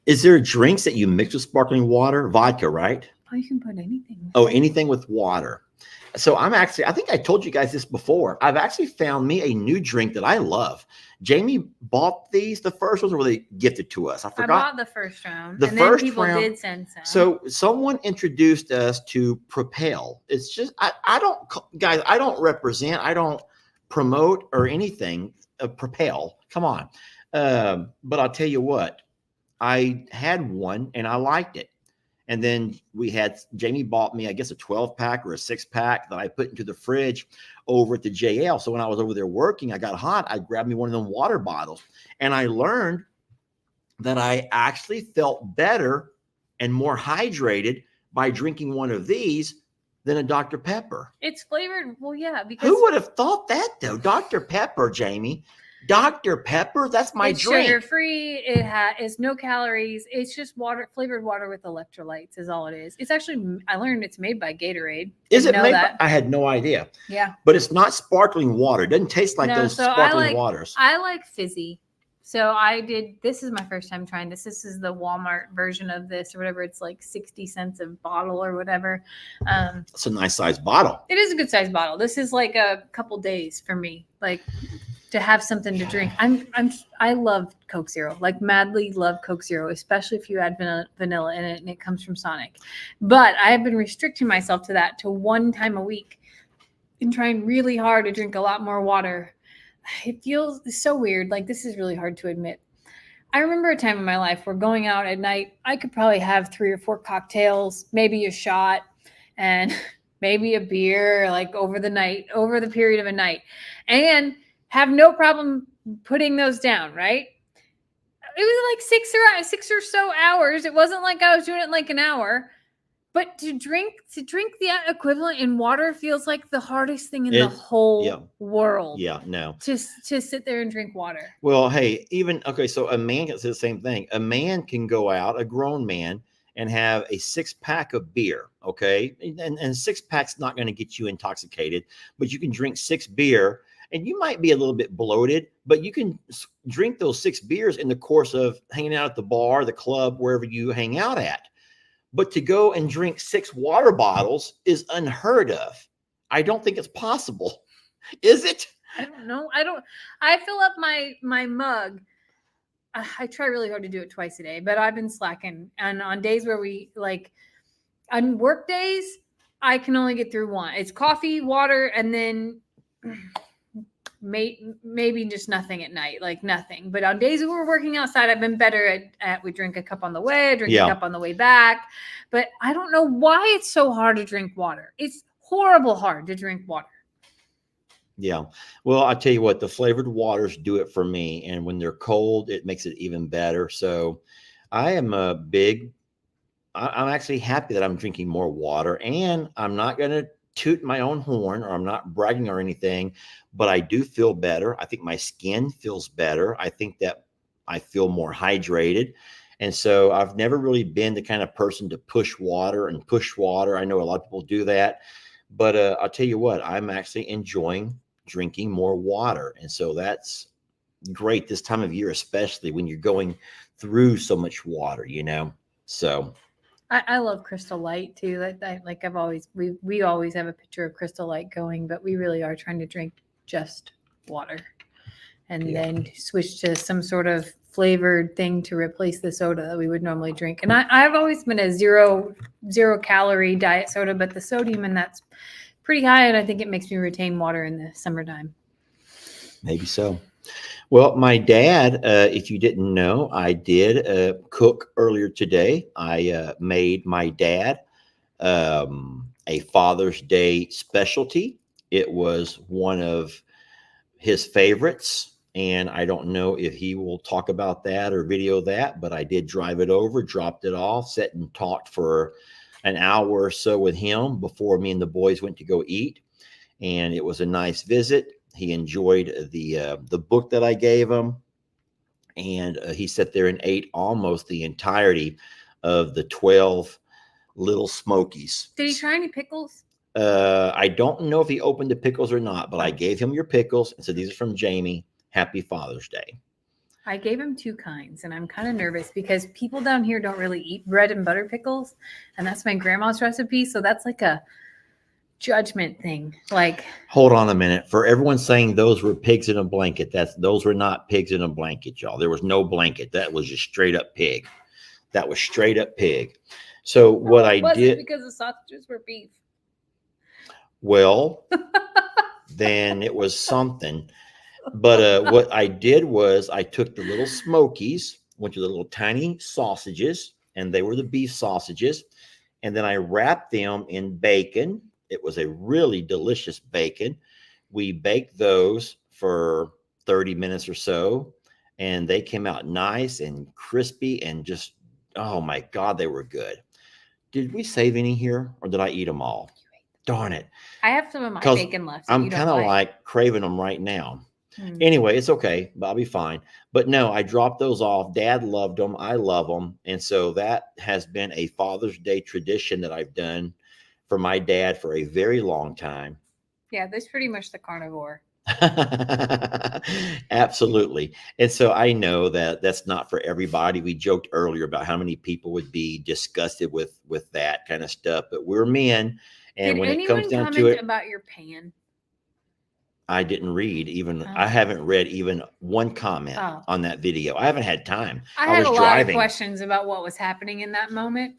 Is there drinks that you mix with sparkling water? Vodka, right? Oh, you can put anything. Oh, anything with water. So I think I told you guys this before. I've actually found me a new drink that I love. Jamie bought these, the first ones, or were they gifted to us? I forgot. I bought the first round. The first people round, did send some. So someone introduced us to Propel. It's just, I don't represent, I don't promote or anything of Propel. Come on. But I'll tell you what, I had one and I liked it. And then Jamie bought me, I guess, a 12-pack or a 6-pack that I put into the fridge over at the JL. So when I was over there working, I got hot. I grabbed me one of them water bottles. And I learned that I actually felt better and more hydrated by drinking one of these than a Dr. Pepper. It's flavored. Well, yeah. Because who would have thought that, though? Dr. Pepper, Jamie. Dr. Pepper, that's my drink. Sugar-free. It's no calories. It's just flavored water with electrolytes is all it is. It's actually, I learned it's made by Gatorade. Is it made by? I had no idea. Yeah. But it's not sparkling water. It doesn't taste like those sparkling waters. I like fizzy. So this is my first time trying this. This is the Walmart version of this or whatever. It's like 60 cents a bottle or whatever. It's a nice size bottle. It is a good size bottle. This is like a couple days for me. Like, to have something to drink. I love Coke Zero, like madly love Coke Zero, especially if you add vanilla in it and it comes from Sonic. But I have been restricting myself to that, to one time a week, and trying really hard to drink a lot more water. It feels so weird. Like, this is really hard to admit. I remember a time in my life where going out at night, I could probably have 3 or 4 cocktails, maybe a shot, and maybe a beer, like over the period of a night. And have no problem putting those down, right? It was like 6 or so hours. It wasn't like I was doing it in like an hour. But to drink the equivalent in water feels like the hardest thing in the whole world. Yeah, no. To sit there and drink water. Well, hey, so a man can say the same thing. A man can go out, a grown man, and have a 6-pack of beer, okay? And 6-pack's not going to get you intoxicated, but you can drink 6 beer. And you might be a little bit bloated, but you can drink those 6 beers in the course of hanging out at the bar, the club, wherever you hang out at. But to go and drink 6 water bottles is unheard of. I don't think it's possible. Is it? I don't know. I fill up my mug I try really hard to do it twice a day, but I've been slacking. And on days where on work days, I can only get through one. It's coffee, water, and then maybe just nothing at night, like nothing. But on days that we're working outside, I've been better at we drink a cup on the way, drink a cup on the way back. But I don't know why it's so hard to drink water. It's horrible hard to drink water. Yeah. Well, I tell you what, the flavored waters do it for me. And when they're cold, it makes it even better. So I am I'm actually happy that I'm drinking more water, and I'm not going to toot my own horn, or I'm not bragging or anything, but I do feel better. I think my skin feels better. I think that I feel more hydrated. And so I've never really been the kind of person to push water. I know a lot of people do that, but I'll tell you what, I'm actually enjoying drinking more water. And so that's great this time of year, especially when you're going through so much water, so I love Crystal Light too. Like we always have a picture of Crystal Light going, but we really are trying to drink just water, and then switch to some sort of flavored thing to replace the soda that we would normally drink. And I've always been a zero calorie diet soda, but the sodium in that's pretty high, and I think it makes me retain water in the summertime. Maybe so. Well, my dad, if you didn't know, I did cook earlier today. I made my dad a Father's Day specialty. It was one of his favorites, and I don't know if he will talk about that or video that, but I did drive it over, dropped it off, sat and talked for an hour or so with him before me and the boys went to go eat, and it was a nice visit. He enjoyed the book that I gave him, and he sat there and ate almost the entirety of the 12 little Smokies. Did he try any pickles? I don't know if he opened the pickles or not, but I gave him your pickles and said, these are from Jamie. Happy Father's Day. I gave him two kinds, and I'm kind of nervous because people down here don't really eat bread and butter pickles, and that's my grandma's recipe. So that's like a judgment thing. Like, hold on a minute. For everyone saying those were pigs in a blanket, those were not pigs in a blanket, y'all. There was no blanket. That was just straight up pig. That was straight up pig. So what I did, because the sausages were beef. Well, then it was something. But what I did was I took the little Smokies, went to the little tiny sausages, and they were the beef sausages, and then I wrapped them in bacon. It was a really delicious bacon. We baked those for 30 minutes or so, and they came out nice and crispy and just, oh my God, they were good. Did we save any here, or did I eat them all? Darn it. I have some of my bacon left. I'm kind of like craving them right now. Anyway, it's okay. I'll be fine. But no, I dropped those off. Dad loved them. I love them. And so that has been a Father's Day tradition that I've done for my dad for a very long time. Yeah, that's pretty much the carnivore. Absolutely. And so I know that that's not for everybody. We joked earlier about how many people would be disgusted with that kind of stuff, but we're men. And when it comes down to it, about your pan? I didn't read even. I haven't read even one comment on that video. I haven't had time. I had a lot of questions about what was happening in that moment.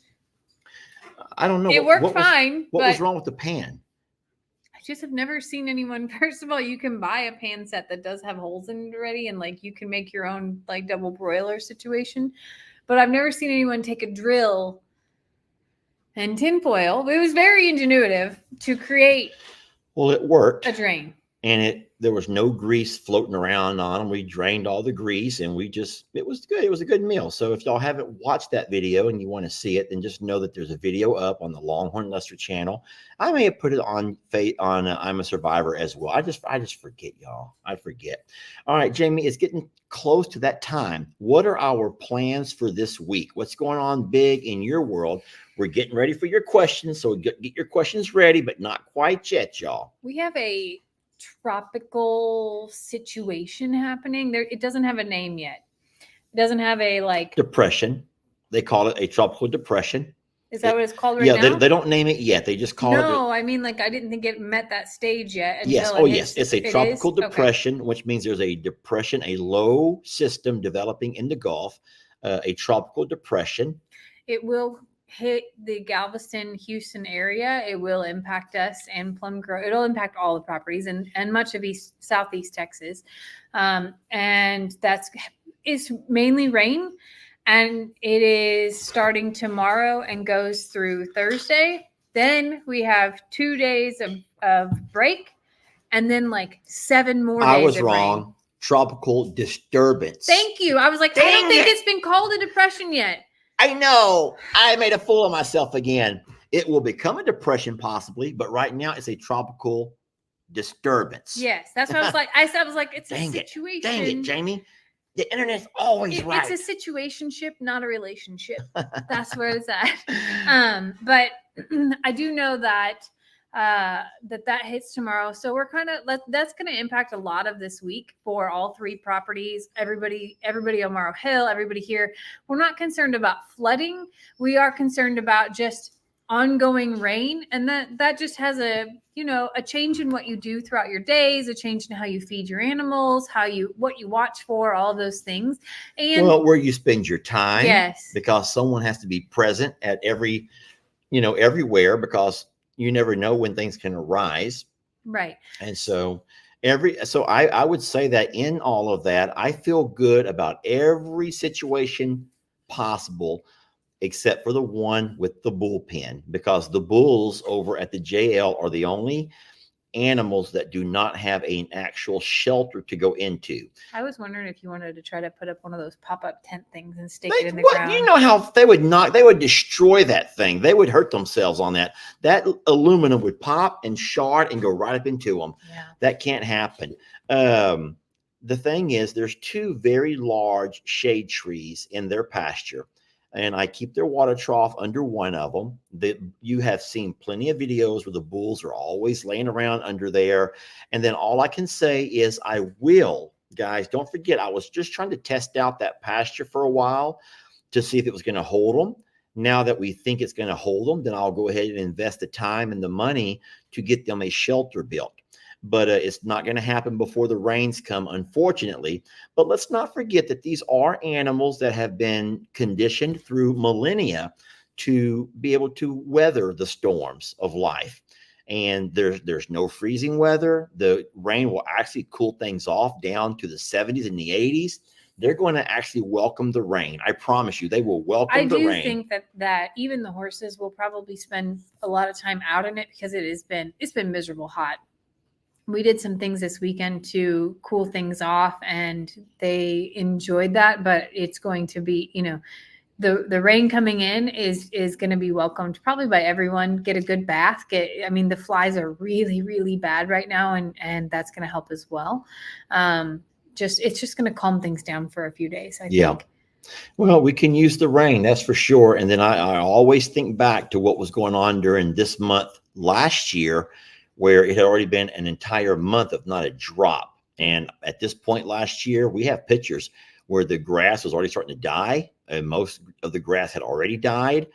I don't know. It worked fine. What was wrong with the pan? I just have never seen anyone. First of all, you can buy a pan set that does have holes in it already, and like you can make your own like double broiler situation. But I've never seen anyone take a drill and tinfoil. It was very ingenuitive to create. Well, it worked. A drain. And there was no grease floating around on them. We drained all the grease, and it was good. It was a good meal. So if y'all haven't watched that video and you want to see it, then just know that there's a video up on the Longhorn Lester channel. I may have put it on I'm a Survivor as well. I just forget, y'all. I forget. All right, Jamie, it's getting close to that time. What are our plans for this week? What's going on big in your world? We're getting ready for your questions. So get your questions ready, but not quite yet, y'all. We have a tropical situation happening there. It doesn't have a name yet. It doesn't have a like depression. They call it a tropical depression. Is that what it's called right now? Yeah, they don't name it yet. They just call it. No, I mean, like, I didn't think it met that stage yet. Yes. Oh, yes. It's a tropical depression, which means there's a depression, a low system developing in the Gulf, a tropical depression. It will hit the Galveston, Houston area. It will impact us and Plum Grove. It'll impact all the properties and much of Southeast Texas. And it's mainly rain. And it is starting tomorrow and goes through Thursday. Then we have 2 days of break and then like 7 more days. I was of wrong. Rain. Tropical disturbance. Thank you. I was like, I don't think it's been called a depression yet. I know. I made a fool of myself again. It will become a depression possibly, but right now it's a tropical disturbance. Yes, that's what I was like. I was like, it's a situation. Dang it, Jamie. The internet's always right. It's a situationship, not a relationship. That's where it's at. But I do know that that hits tomorrow. So we're that's going to impact a lot of this week for all 3 properties. Everybody on Morrow Hill, everybody here. We're not concerned about flooding. We are concerned about just ongoing rain, and that just has a change in what you do throughout your days, a change in how you feed your animals, what you watch for, all those things, and where you spend your time. Yes, because someone has to be present at everywhere, because you never know when things can arise. Right. And so I would say that in all of that, I feel good about every situation possible, except for the one with the bullpen, because the bulls over at the JL are the only animals that do not have an actual shelter to go into. I was wondering if you wanted to try to put up one of those pop-up tent things and stake it in the ground. You know how they would destroy that thing. They would hurt themselves on that. That aluminum would pop and shard and go right up into them. Yeah. That can't happen. The thing is, there's 2 very large shade trees in their pasture, and I keep their water trough under one of them. You have seen plenty of videos where the bulls are always laying around under there. And then all I can say is guys, don't forget, I was just trying to test out that pasture for a while to see if it was going to hold them. Now that we think it's going to hold them, then I'll go ahead and invest the time and the money to get them a shelter built. But it's not going to happen before the rains come, unfortunately. But let's not forget that these are animals that have been conditioned through millennia to be able to weather the storms of life. And there's no freezing weather. The rain will actually cool things off down to the 70s and the 80s. They're going to actually welcome the rain. I promise you, they will welcome the rain. I do think that even the horses will probably spend a lot of time out in it, because it's been miserable hot. We did some things this weekend to cool things off, and they enjoyed that. But it's going to be, the rain coming in is going to be welcomed probably by everyone. Get a good bath. The flies are really, really bad right now, and that's going to help as well. It's just going to calm things down for a few days, I think. Well, we can use the rain, that's for sure. And then I always think back to what was going on during this month last year, where it had already been an entire month of not a drop. And at this point last year, we have pictures where the grass was already starting to die, and most of the grass had already died,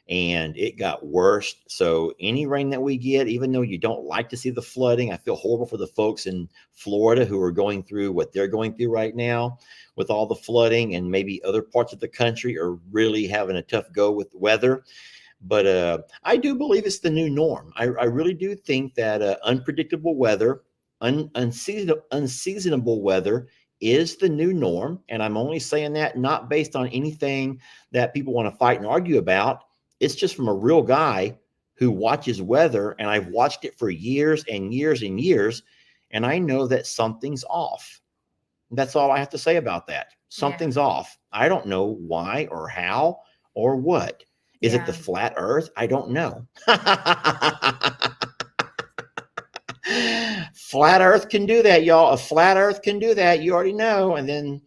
and it got worse. So any rain that we get, even though you don't like to see the flooding, I feel horrible for the folks in Florida who are going through what they're going through right now with all the flooding, and maybe other parts of the country are really having a tough go with the weather. But I do believe it's the new norm. I really do think that unpredictable weather, unseasonable weather is the new norm. And I'm only saying that not based on anything that people want to fight and argue about. It's just from a real guy who watches weather, and I've watched it for years and years and years, and I know that something's off. That's all I have to say about that. Something's off. I don't know why or how or what. Is it the flat earth? I don't know. Flat earth can do that, y'all. A flat earth can do that. You already know. And then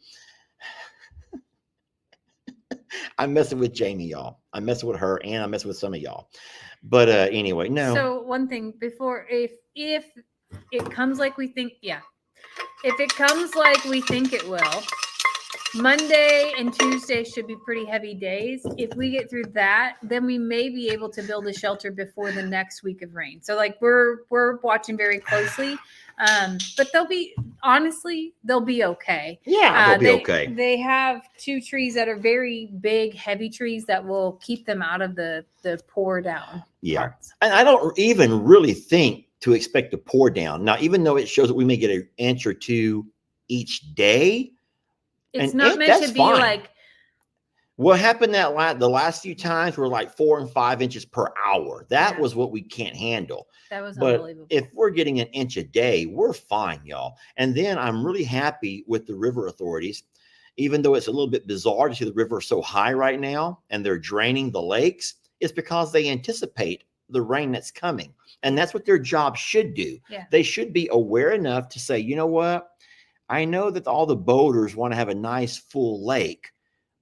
I'm messing with Jamie, y'all. I'm messing with her, and I'm messing with some of y'all. But anyway, no. So one thing before, if it comes like we think, if it comes like we think it will, Monday and Tuesday should be pretty heavy days. If we get through that, then we may be able to build a shelter before the next week of rain. So like we're watching very closely. But they'll be okay. Yeah, they'll be okay. They have 2 trees that are very big, heavy trees that will keep them out of the pour down. Yeah. Parts. And I don't even really think to expect to pour down. Now, even though it shows that we may get an inch or 2 each day, it's not meant to be fine. Like what happened the last few times were like 4 and 5 inches per hour. That was what we can't handle. That was unbelievable. If we're getting an inch a day, we're fine, y'all. And then I'm really happy with the river authorities, even though it's a little bit bizarre to see the river so high right now and they're draining the lakes. It's because they anticipate the rain that's coming. And that's what their job should do. Yeah. They should be aware enough to say, you know what? I know that all the boaters want to have a nice full lake,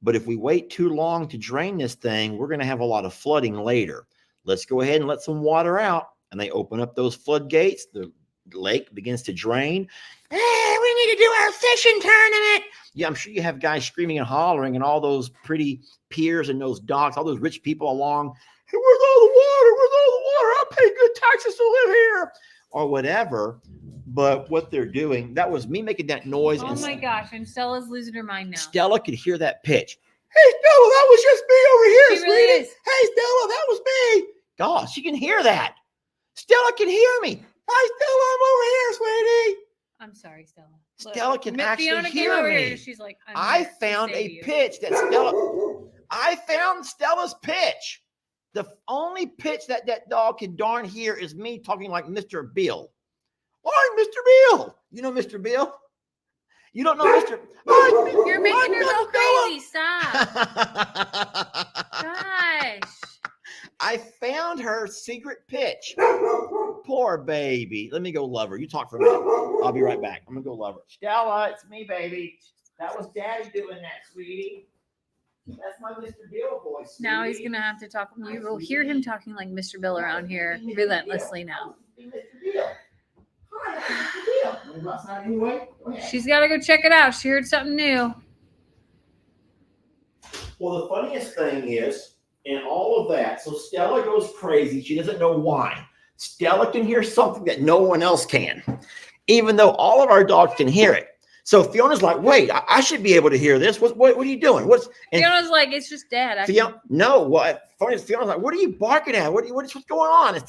but if we wait too long to drain this thing, we're going to have a lot of flooding later. Let's go ahead and let some water out. And they open up those floodgates. The lake begins to drain. Hey, we need to do our fishing tournament. Yeah, I'm sure you have guys screaming and hollering and all those pretty piers and those docks, all those rich people along. Hey, where's all the water? Where's all the water? I pay good taxes to live here. Or whatever. But what they're doing, that was me making that noise. Oh my gosh, and Stella's losing her mind now. Stella could hear that pitch. Hey, Stella, that was just me over here, she sweetie. Really is. Hey, Stella, that was me. Gosh, she can hear that. Stella can hear me. Hi, Stella, I'm over here, sweetie. I'm sorry, Stella. Stella can actually Fiona hear came over me. Here. She's like, I found a pitch that Stella. I found Stella's pitch. The only pitch that dog can darn hear is me talking like Mr. Bill. I'm Mr. Bill. You know Mr. Bill? You don't know Mr. You're making her go crazy. Stop. Gosh. I found her secret pitch. Poor baby. Let me go love her. You talk for a minute. I'll be right back. I'm going to go love her. Stella, it's me, baby. That was Daddy doing that, sweetie. That's my Mr. Bill voice. Sweetie. Now he's going to have to talk. You will hear him talking like Mr. Bill around here relentlessly now. She's got to go check it out. She heard something new. Well, the funniest thing is, in all of that, so Stella goes crazy. She doesn't know why. Stella can hear something that no one else can, even though all of our dogs can hear it. So Fiona's like, wait, I should be able to hear this. What are you doing? Fiona's like, it's just Dad. No, what? Funny is Fiona's like, what are you barking at? What's going on? And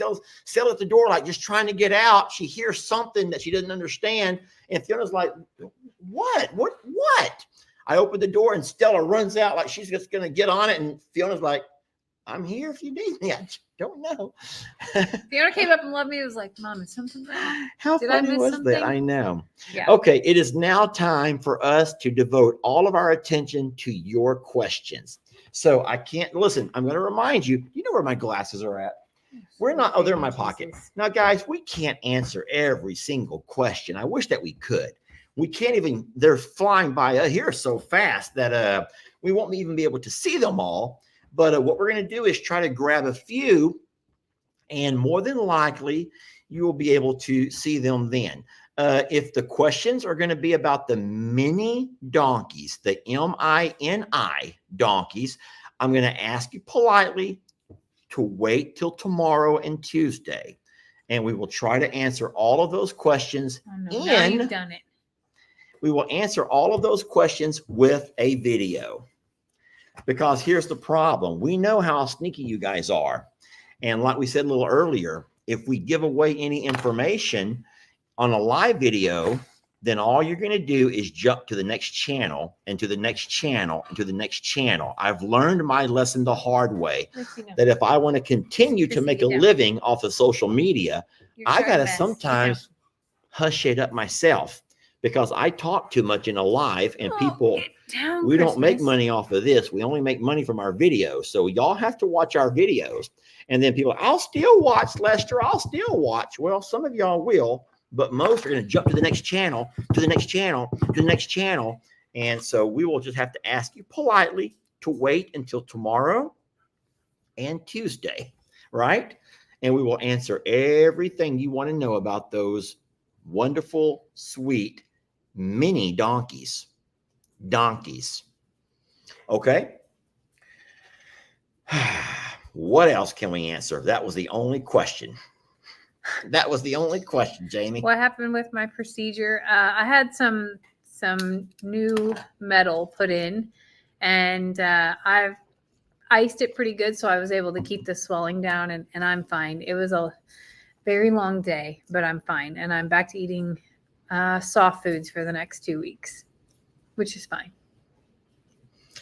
Stella at the door, like just trying to get out. She hears something that she doesn't understand. And Fiona's like, what? I open the door and Stella runs out like she's just going to get on it. And Fiona's like, I'm here if you need me. I don't know. Fiona came up and loved me. It was like, Mom, is something wrong? How funny was that? I know. Yeah. Okay, it is now time for us to devote all of our attention to your questions. So I can't listen. I'm going to remind you. You know where my glasses are at? We're not. Oh, they're in my pocket. Now, guys, we can't answer every single question. I wish that we could. We can't even. They're flying by here so fast that we won't even be able to see them all. But what we're going to do is try to grab a few, and more than likely, you will be able to see them then. If the questions are going to be about the mini donkeys, the MINI donkeys, I'm going to ask you politely to wait till tomorrow and Tuesday, and we will try to answer all of those questions. Oh, no. Now you've done it. We will answer all of those questions with a video. Because here's the problem. We know how sneaky you guys are. And like we said a little earlier, if we give away any information on a live video, then all you're going to do is jump to the next channel and to the next channel and to the next channel. I've learned my lesson the hard way, that if I want to continue to make a living off of social media, I got to sometimes hush it up myself. Because I talk too much in a live and people, we don't make money off of this. We only make money from our videos. So y'all have to watch our videos. And then people, I'll still watch, Lester. I'll still watch. Well, some of y'all will, but most are going to jump to the next channel, to the next channel, to the next channel. And so we will just have to ask you politely to wait until tomorrow and Tuesday, right? And we will answer everything you want to know about those wonderful, sweet, mini donkeys. donkeys. Okay. What else can we answer? That was the only question. That was the only question, Jamie. What happened with my procedure? I had some new metal put in, and I've iced it pretty good, so I was able to keep the swelling down, and I'm fine. It was a very long day, but I'm fine, and I'm back to eating soft foods for the next 2 weeks, which is fine.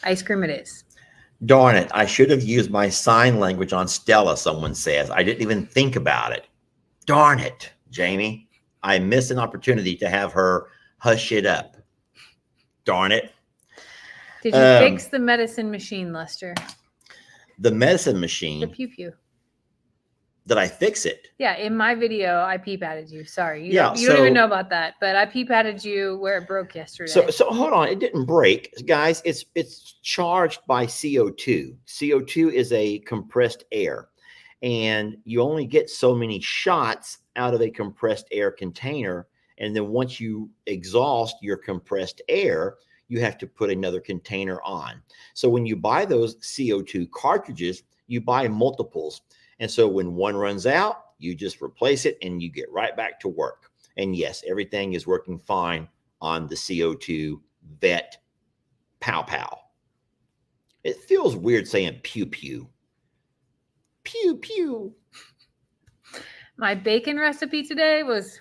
Ice cream it is. Darn it. I should have used my sign language on Stella, someone says. I didn't even think about it. Darn it, Jamie. I missed an opportunity to have her hush it up. Darn it. Did you fix the medicine machine, Lester? The medicine machine? The pew-pew. Did I fix it? Yeah, in my video, I peep-added you. Sorry. You don't even know about that, but I peep-added you where it broke yesterday. So hold on. It didn't break. Guys, it's charged by CO2. CO2 is a compressed air, and you only get so many shots out of a compressed air container, and then once you exhaust your compressed air, you have to put another container on. So when you buy those CO2 cartridges, you buy multiples. And so when one runs out, you just replace it and you get right back to work. And yes, everything is working fine on the CO2 vet pow pow. It feels weird saying pew pew. Pew pew. My bacon recipe today was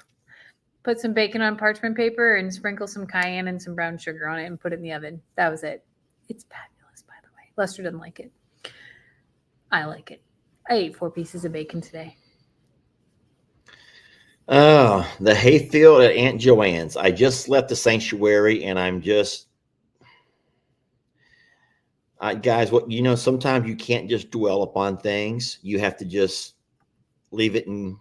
put some bacon on parchment paper and sprinkle some cayenne and some brown sugar on it and put it in the oven. That was it. It's fabulous, by the way. Lester doesn't like it. I like it. I ate 4 pieces of bacon today. Oh, the hayfield at Aunt Joanne's. I just left the sanctuary and I'm just, guys, sometimes you can't just dwell upon things. You have to just leave it in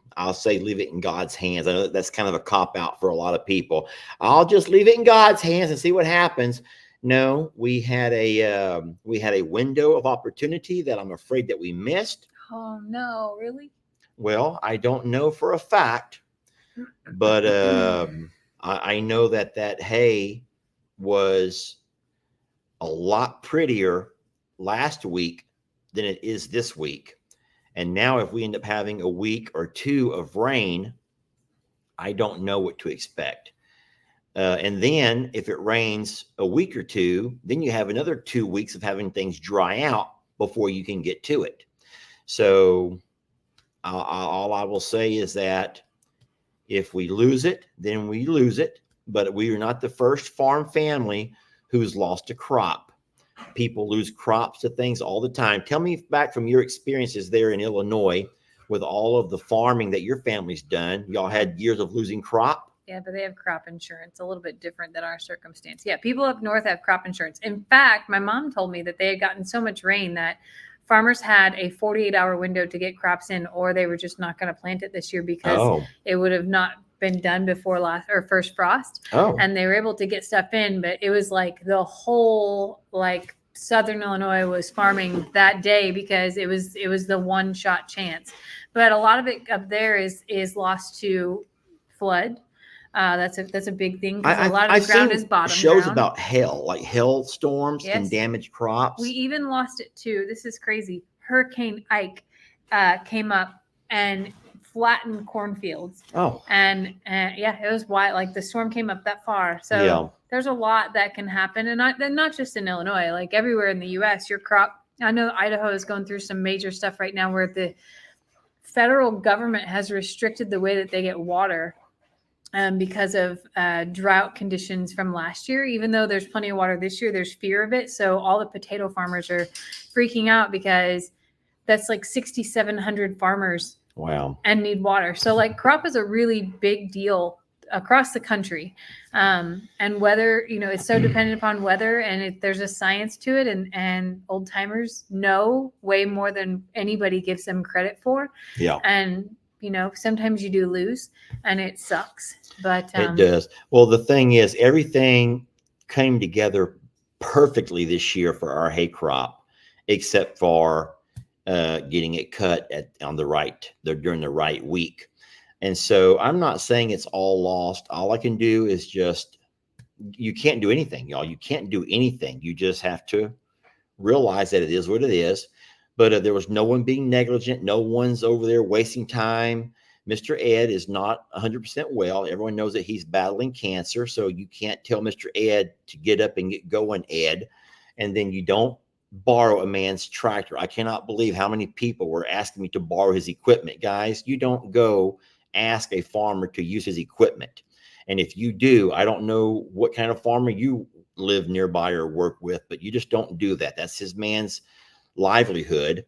God's hands. I know that's kind of a cop out for a lot of people. I'll just leave it in God's hands and see what happens. No, we had a window of opportunity that I'm afraid that we missed. Oh no, really? Well, I don't know for a fact, but I know that hay was a lot prettier last week than it is this week. And now if we end up having a week or two of rain, I don't know what to expect. And then if it rains a week or two, then you have another 2 weeks of having things dry out before you can get to it. So all I will say is that if we lose it, then we lose it. But we are not the first farm family who's lost a crop. People lose crops to things all the time. Tell me back from your experiences there in Illinois with all of the farming that your family's done. Y'all had years of losing crop? Yeah, but they have crop insurance, a little bit different than our circumstance. Yeah, people up north have crop insurance. In fact, my mom told me that they had gotten so much rain that farmers had a 48-hour window to get crops in, or they were just not going to plant it this year because it would have not been done before first frost. And they were able to get stuff in, but it was like the whole southern Illinois was farming that day because it was the one shot chance. But a lot of it up there is lost to flood. That's a big thing because a lot of the ground is bottom shows ground. About hail storms can damage crops. We even lost it too. This is crazy. Hurricane Ike came up and flattened cornfields. And it was wild. The storm came up that far. So there's a lot that can happen, and not just in Illinois, everywhere in the U.S. Your crop. I know Idaho is going through some major stuff right now where the federal government has restricted the way that they get water. Because of drought conditions from last year. Even though there's plenty of water this year, there's fear of it. So all the potato farmers are freaking out because that's 6,700 farmers. Wow. And need water. So crop is a really big deal across the country. And weather, it's so dependent upon weather, and there's a science to it. And old timers know way more than anybody gives them credit for. Yeah. And sometimes you do lose, and it sucks, but it does. Well, the thing is, everything came together perfectly this year for our hay crop, except for getting it cut during the right week. And so I'm not saying it's all lost. All I can do is just you can't do anything, y'all. You can't do anything. You just have to realize that it is what it is. But there was no one being negligent. No one's over there wasting time. Mr. Ed is not 100% well. Everyone knows that he's battling cancer. So you can't tell Mr. Ed to get up and get going, Ed. And then you don't borrow a man's tractor. I cannot believe how many people were asking me to borrow his equipment. Guys, you don't go ask a farmer to use his equipment. And if you do, I don't know what kind of farmer you live nearby or work with, but you just don't do that. That's his man's livelihood.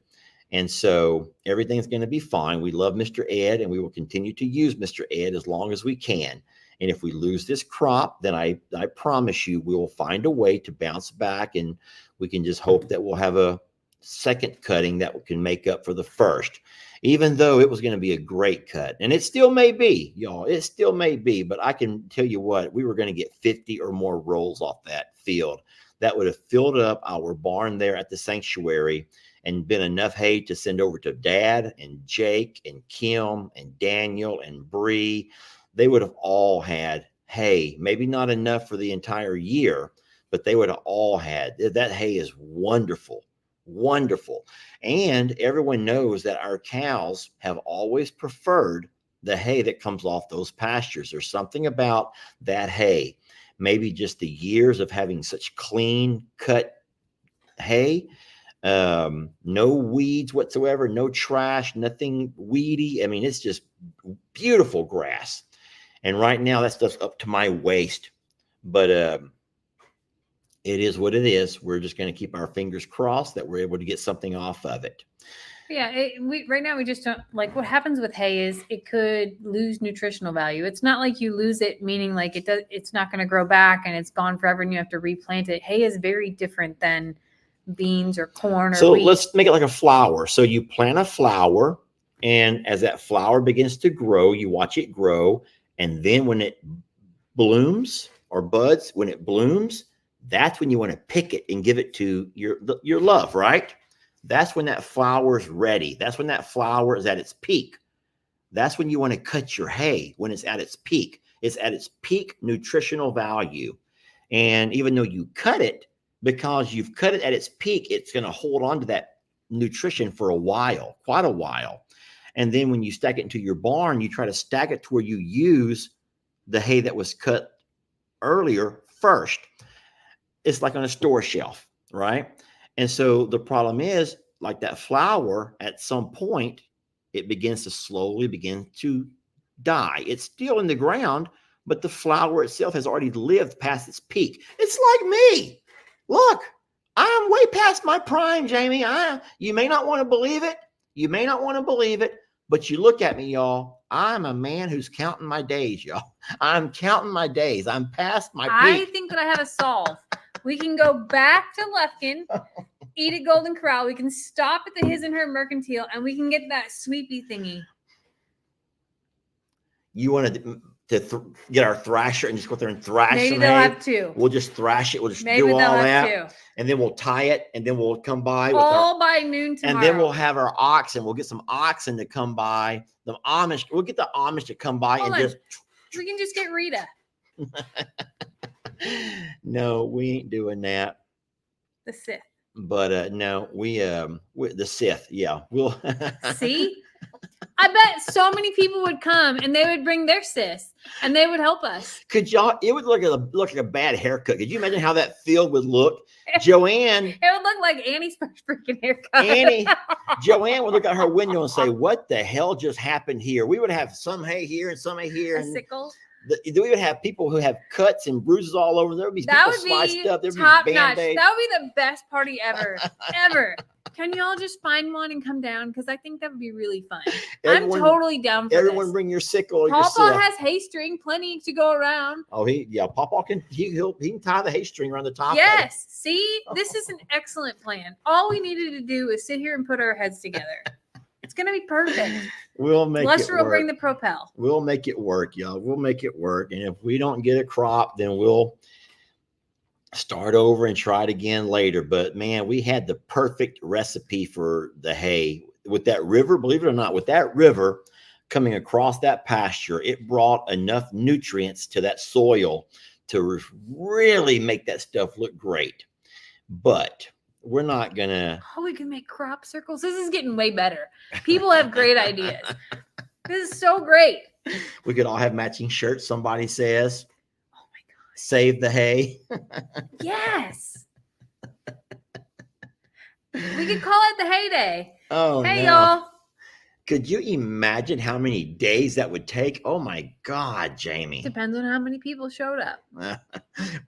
And so everything's going to be fine. We love Mr. Ed, and we will continue to use Mr. Ed as long as we can. And if we lose this crop, then I promise you we will find a way to bounce back, and we can just hope that we'll have a second cutting that can make up for the first, even though it was going to be a great cut. And it still may be, y'all. It still may be. But I can tell you what, we were going to get 50 or more rolls off that field. That would have filled up our barn there at the sanctuary and been enough hay to send over to Dad and Jake and Kim and Daniel and Bree. They would have all had hay, maybe not enough for the entire year, but they would have all had. That hay is wonderful, wonderful. And everyone knows that our cows have always preferred the hay that comes off those pastures. There's something about that hay, maybe just the years of having such clean cut hay. No weeds whatsoever, no trash, nothing weedy. I mean, it's just beautiful grass. And right now that stuff's up to my waist, but it is what it is. We're just going to keep our fingers crossed that we're able to get something off of it. Yeah, right now we just don't, like, what happens with hay is it could lose nutritional value. It's not like you lose it, meaning like it's not going to grow back and it's gone forever and you have to replant it. Hay is very different than beans or corn or so wheat. Let's make it like a flower. So you plant a flower, and as that flower begins to grow, you watch it grow. And then when it blooms or buds, when it blooms, that's when you want to pick it and give it to your love, right? That's when that flower is ready. That's when that flower is at its peak. That's when you want to cut your hay, when it's at its peak. It's at its peak nutritional value. And even though you cut it, because you've cut it at its peak, it's going to hold on to that nutrition for a while, quite a while. And then when you stack it into your barn, you try to stack it to where you use the hay that was cut earlier first. It's like on a store shelf, right? And so the problem is, like that flower, at some point, it begins to slowly begin to die. It's still in the ground, but the flower itself has already lived past its peak. It's like me. Look, I'm way past my prime, Jamie. You may not want to believe it. You may not want to believe it, but you look at me, y'all. I'm a man who's counting my days, y'all. I'm counting my days. I'm past my peak. I think that I have a solve. We can go back to Lufkin, eat at Golden Corral. We can stop at the His and Her Mercantile, and we can get that sweepy thingy. You want to get our thrasher and just go there and thrash Maybe some they'll hay? have two. We'll just thrash it. We'll just Maybe do all they'll that. have two. And then we'll tie it, and then we'll come by with all by noon tomorrow. And then we'll have our oxen. We'll get some oxen to come by. The Amish. We'll get the Amish to come by Hold and on. just. We can just get Rita. No, we ain't doing that. The Sith. But no, we the Sith. Yeah, we'll see. I bet so many people would come and they would bring their sis and they would help us. Could y'all? It would look like a bad haircut. Could you imagine how that field would look? Joanne. It would look like Annie's first freaking haircut. Joanne would look out her window and say, "What the hell just happened here?" We would have some hay here and some hay here. A sickle. We would have people who have cuts and bruises all over. There would be people sliced up. There would top be notch. Band-Aids. That would be the best party ever. Ever. Can y'all just find one and come down? Because I think that would be really fun. I'm totally down for everyone this. bring your sickle. Or Pawpaw has hay string, plenty to go around. Oh, Pawpaw can he can tie the hay string around the top. Yes. See, this is an excellent plan. All we needed to do is sit here and put our heads together. It's gonna be perfect. We'll make Lester it work. will bring the propel. We'll make it work, y'all. We'll make it work. And if we don't get a crop, then we'll start over and try it again later. But man, we had the perfect recipe for the hay with that river. Believe it or not, with that river coming across that pasture, it brought enough nutrients to that soil to really make that stuff look great. But we're not gonna. Oh, we can make crop circles. This is getting way better. People have great ideas. This is so great. We could all have matching shirts. Somebody says, "Oh my God, save the hay." Yes. We could call it the Hay Day. Oh, hey, no. y'all. Could you imagine how many days that would take? Oh my God, Jamie. Depends on how many people showed up.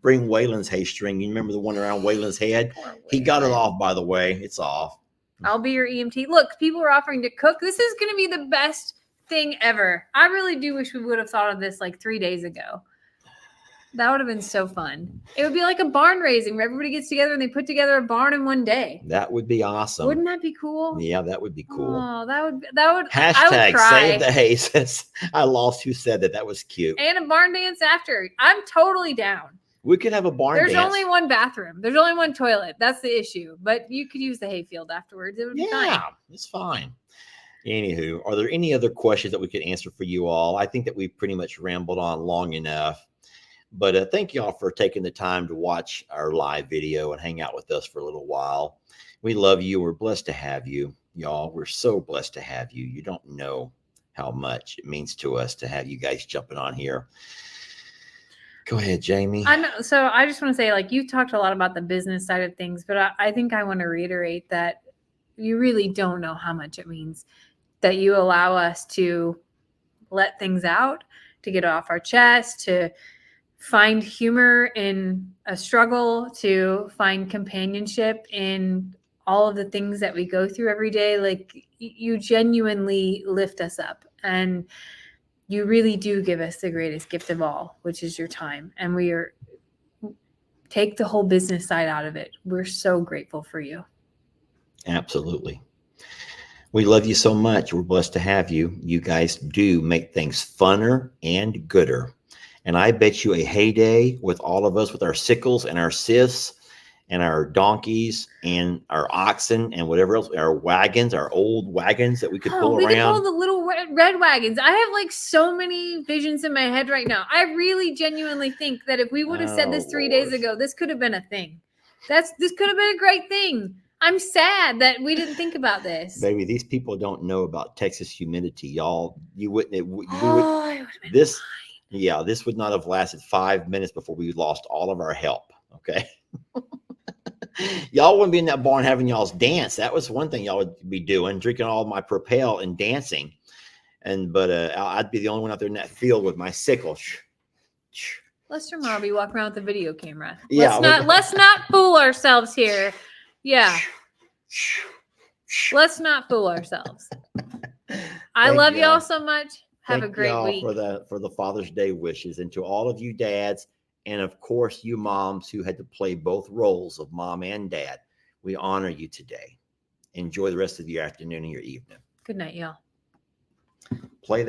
Bring Waylon's hay string. You remember the one around Waylon's head? He got it off, by the way. It's off. I'll be your EMT. Look, people are offering to cook. This is going to be the best thing ever. I really do wish we would have thought of this like 3 days ago. That would have been so fun. It would be like a barn raising where everybody gets together and they put together a barn in one day. That would be awesome. Wouldn't that be cool? Yeah, that would be cool. Oh, that would. Hashtag I would cry. save the hay. Says I lost who said that. That was cute. And a barn dance after. I'm totally down. We could have a barn dance. There's only one bathroom. There's only one toilet. That's the issue. But you could use the hayfield afterwards. It would be fine. Yeah, it's fine. Anywho, are there any other questions that we could answer for you all? I think that we've pretty much rambled on long enough. But thank you all for taking the time to watch our live video and hang out with us for a little while. We love you. We're blessed to have you, y'all. We're so blessed to have you. You don't know how much it means to us to have you guys jumping on here. Go ahead, Jamie. I know. So I just want to say, like, you talked a lot about the business side of things, but I think I want to reiterate that you really don't know how much it means that you allow us to let things out, to get off our chest, to find humor in a struggle, to find companionship in all of the things that we go through every day. Like, you genuinely lift us up, and you really do give us the greatest gift of all, which is your time. And take the whole business side out of it. We're so grateful for you. Absolutely. We love you so much. We're blessed to have you. You guys do make things funner and gooder. And I bet you a heyday with all of us, with our sickles and our scythes and our donkeys and our oxen and whatever else, our wagons, our old wagons that we could pull around. We could pull the little red wagons. I have like so many visions in my head right now. I really genuinely think that if we would have said this 3 days ago, this could have been a thing. This could have been a great thing. I'm sad that we didn't think about this. Baby, these people don't know about Texas humidity, y'all. You wouldn't. It would have been this. Fine. Yeah, this would not have lasted 5 minutes before we lost all of our help. Okay. Y'all wouldn't be in that barn having y'all's dance. That was one thing y'all would be doing, drinking all my Propel and dancing. But I'd be the only one out there in that field with my sickle. Lester Marby walk around with the video camera. Yeah, let's not fool ourselves here. Yeah. Let's not fool ourselves. I love y'all so much. Have a great week. For the Father's Day wishes, and to all of you dads, and of course you moms who had to play both roles of mom and dad. We honor you today. Enjoy the rest of your afternoon and your evening. Good night, y'all. Play that.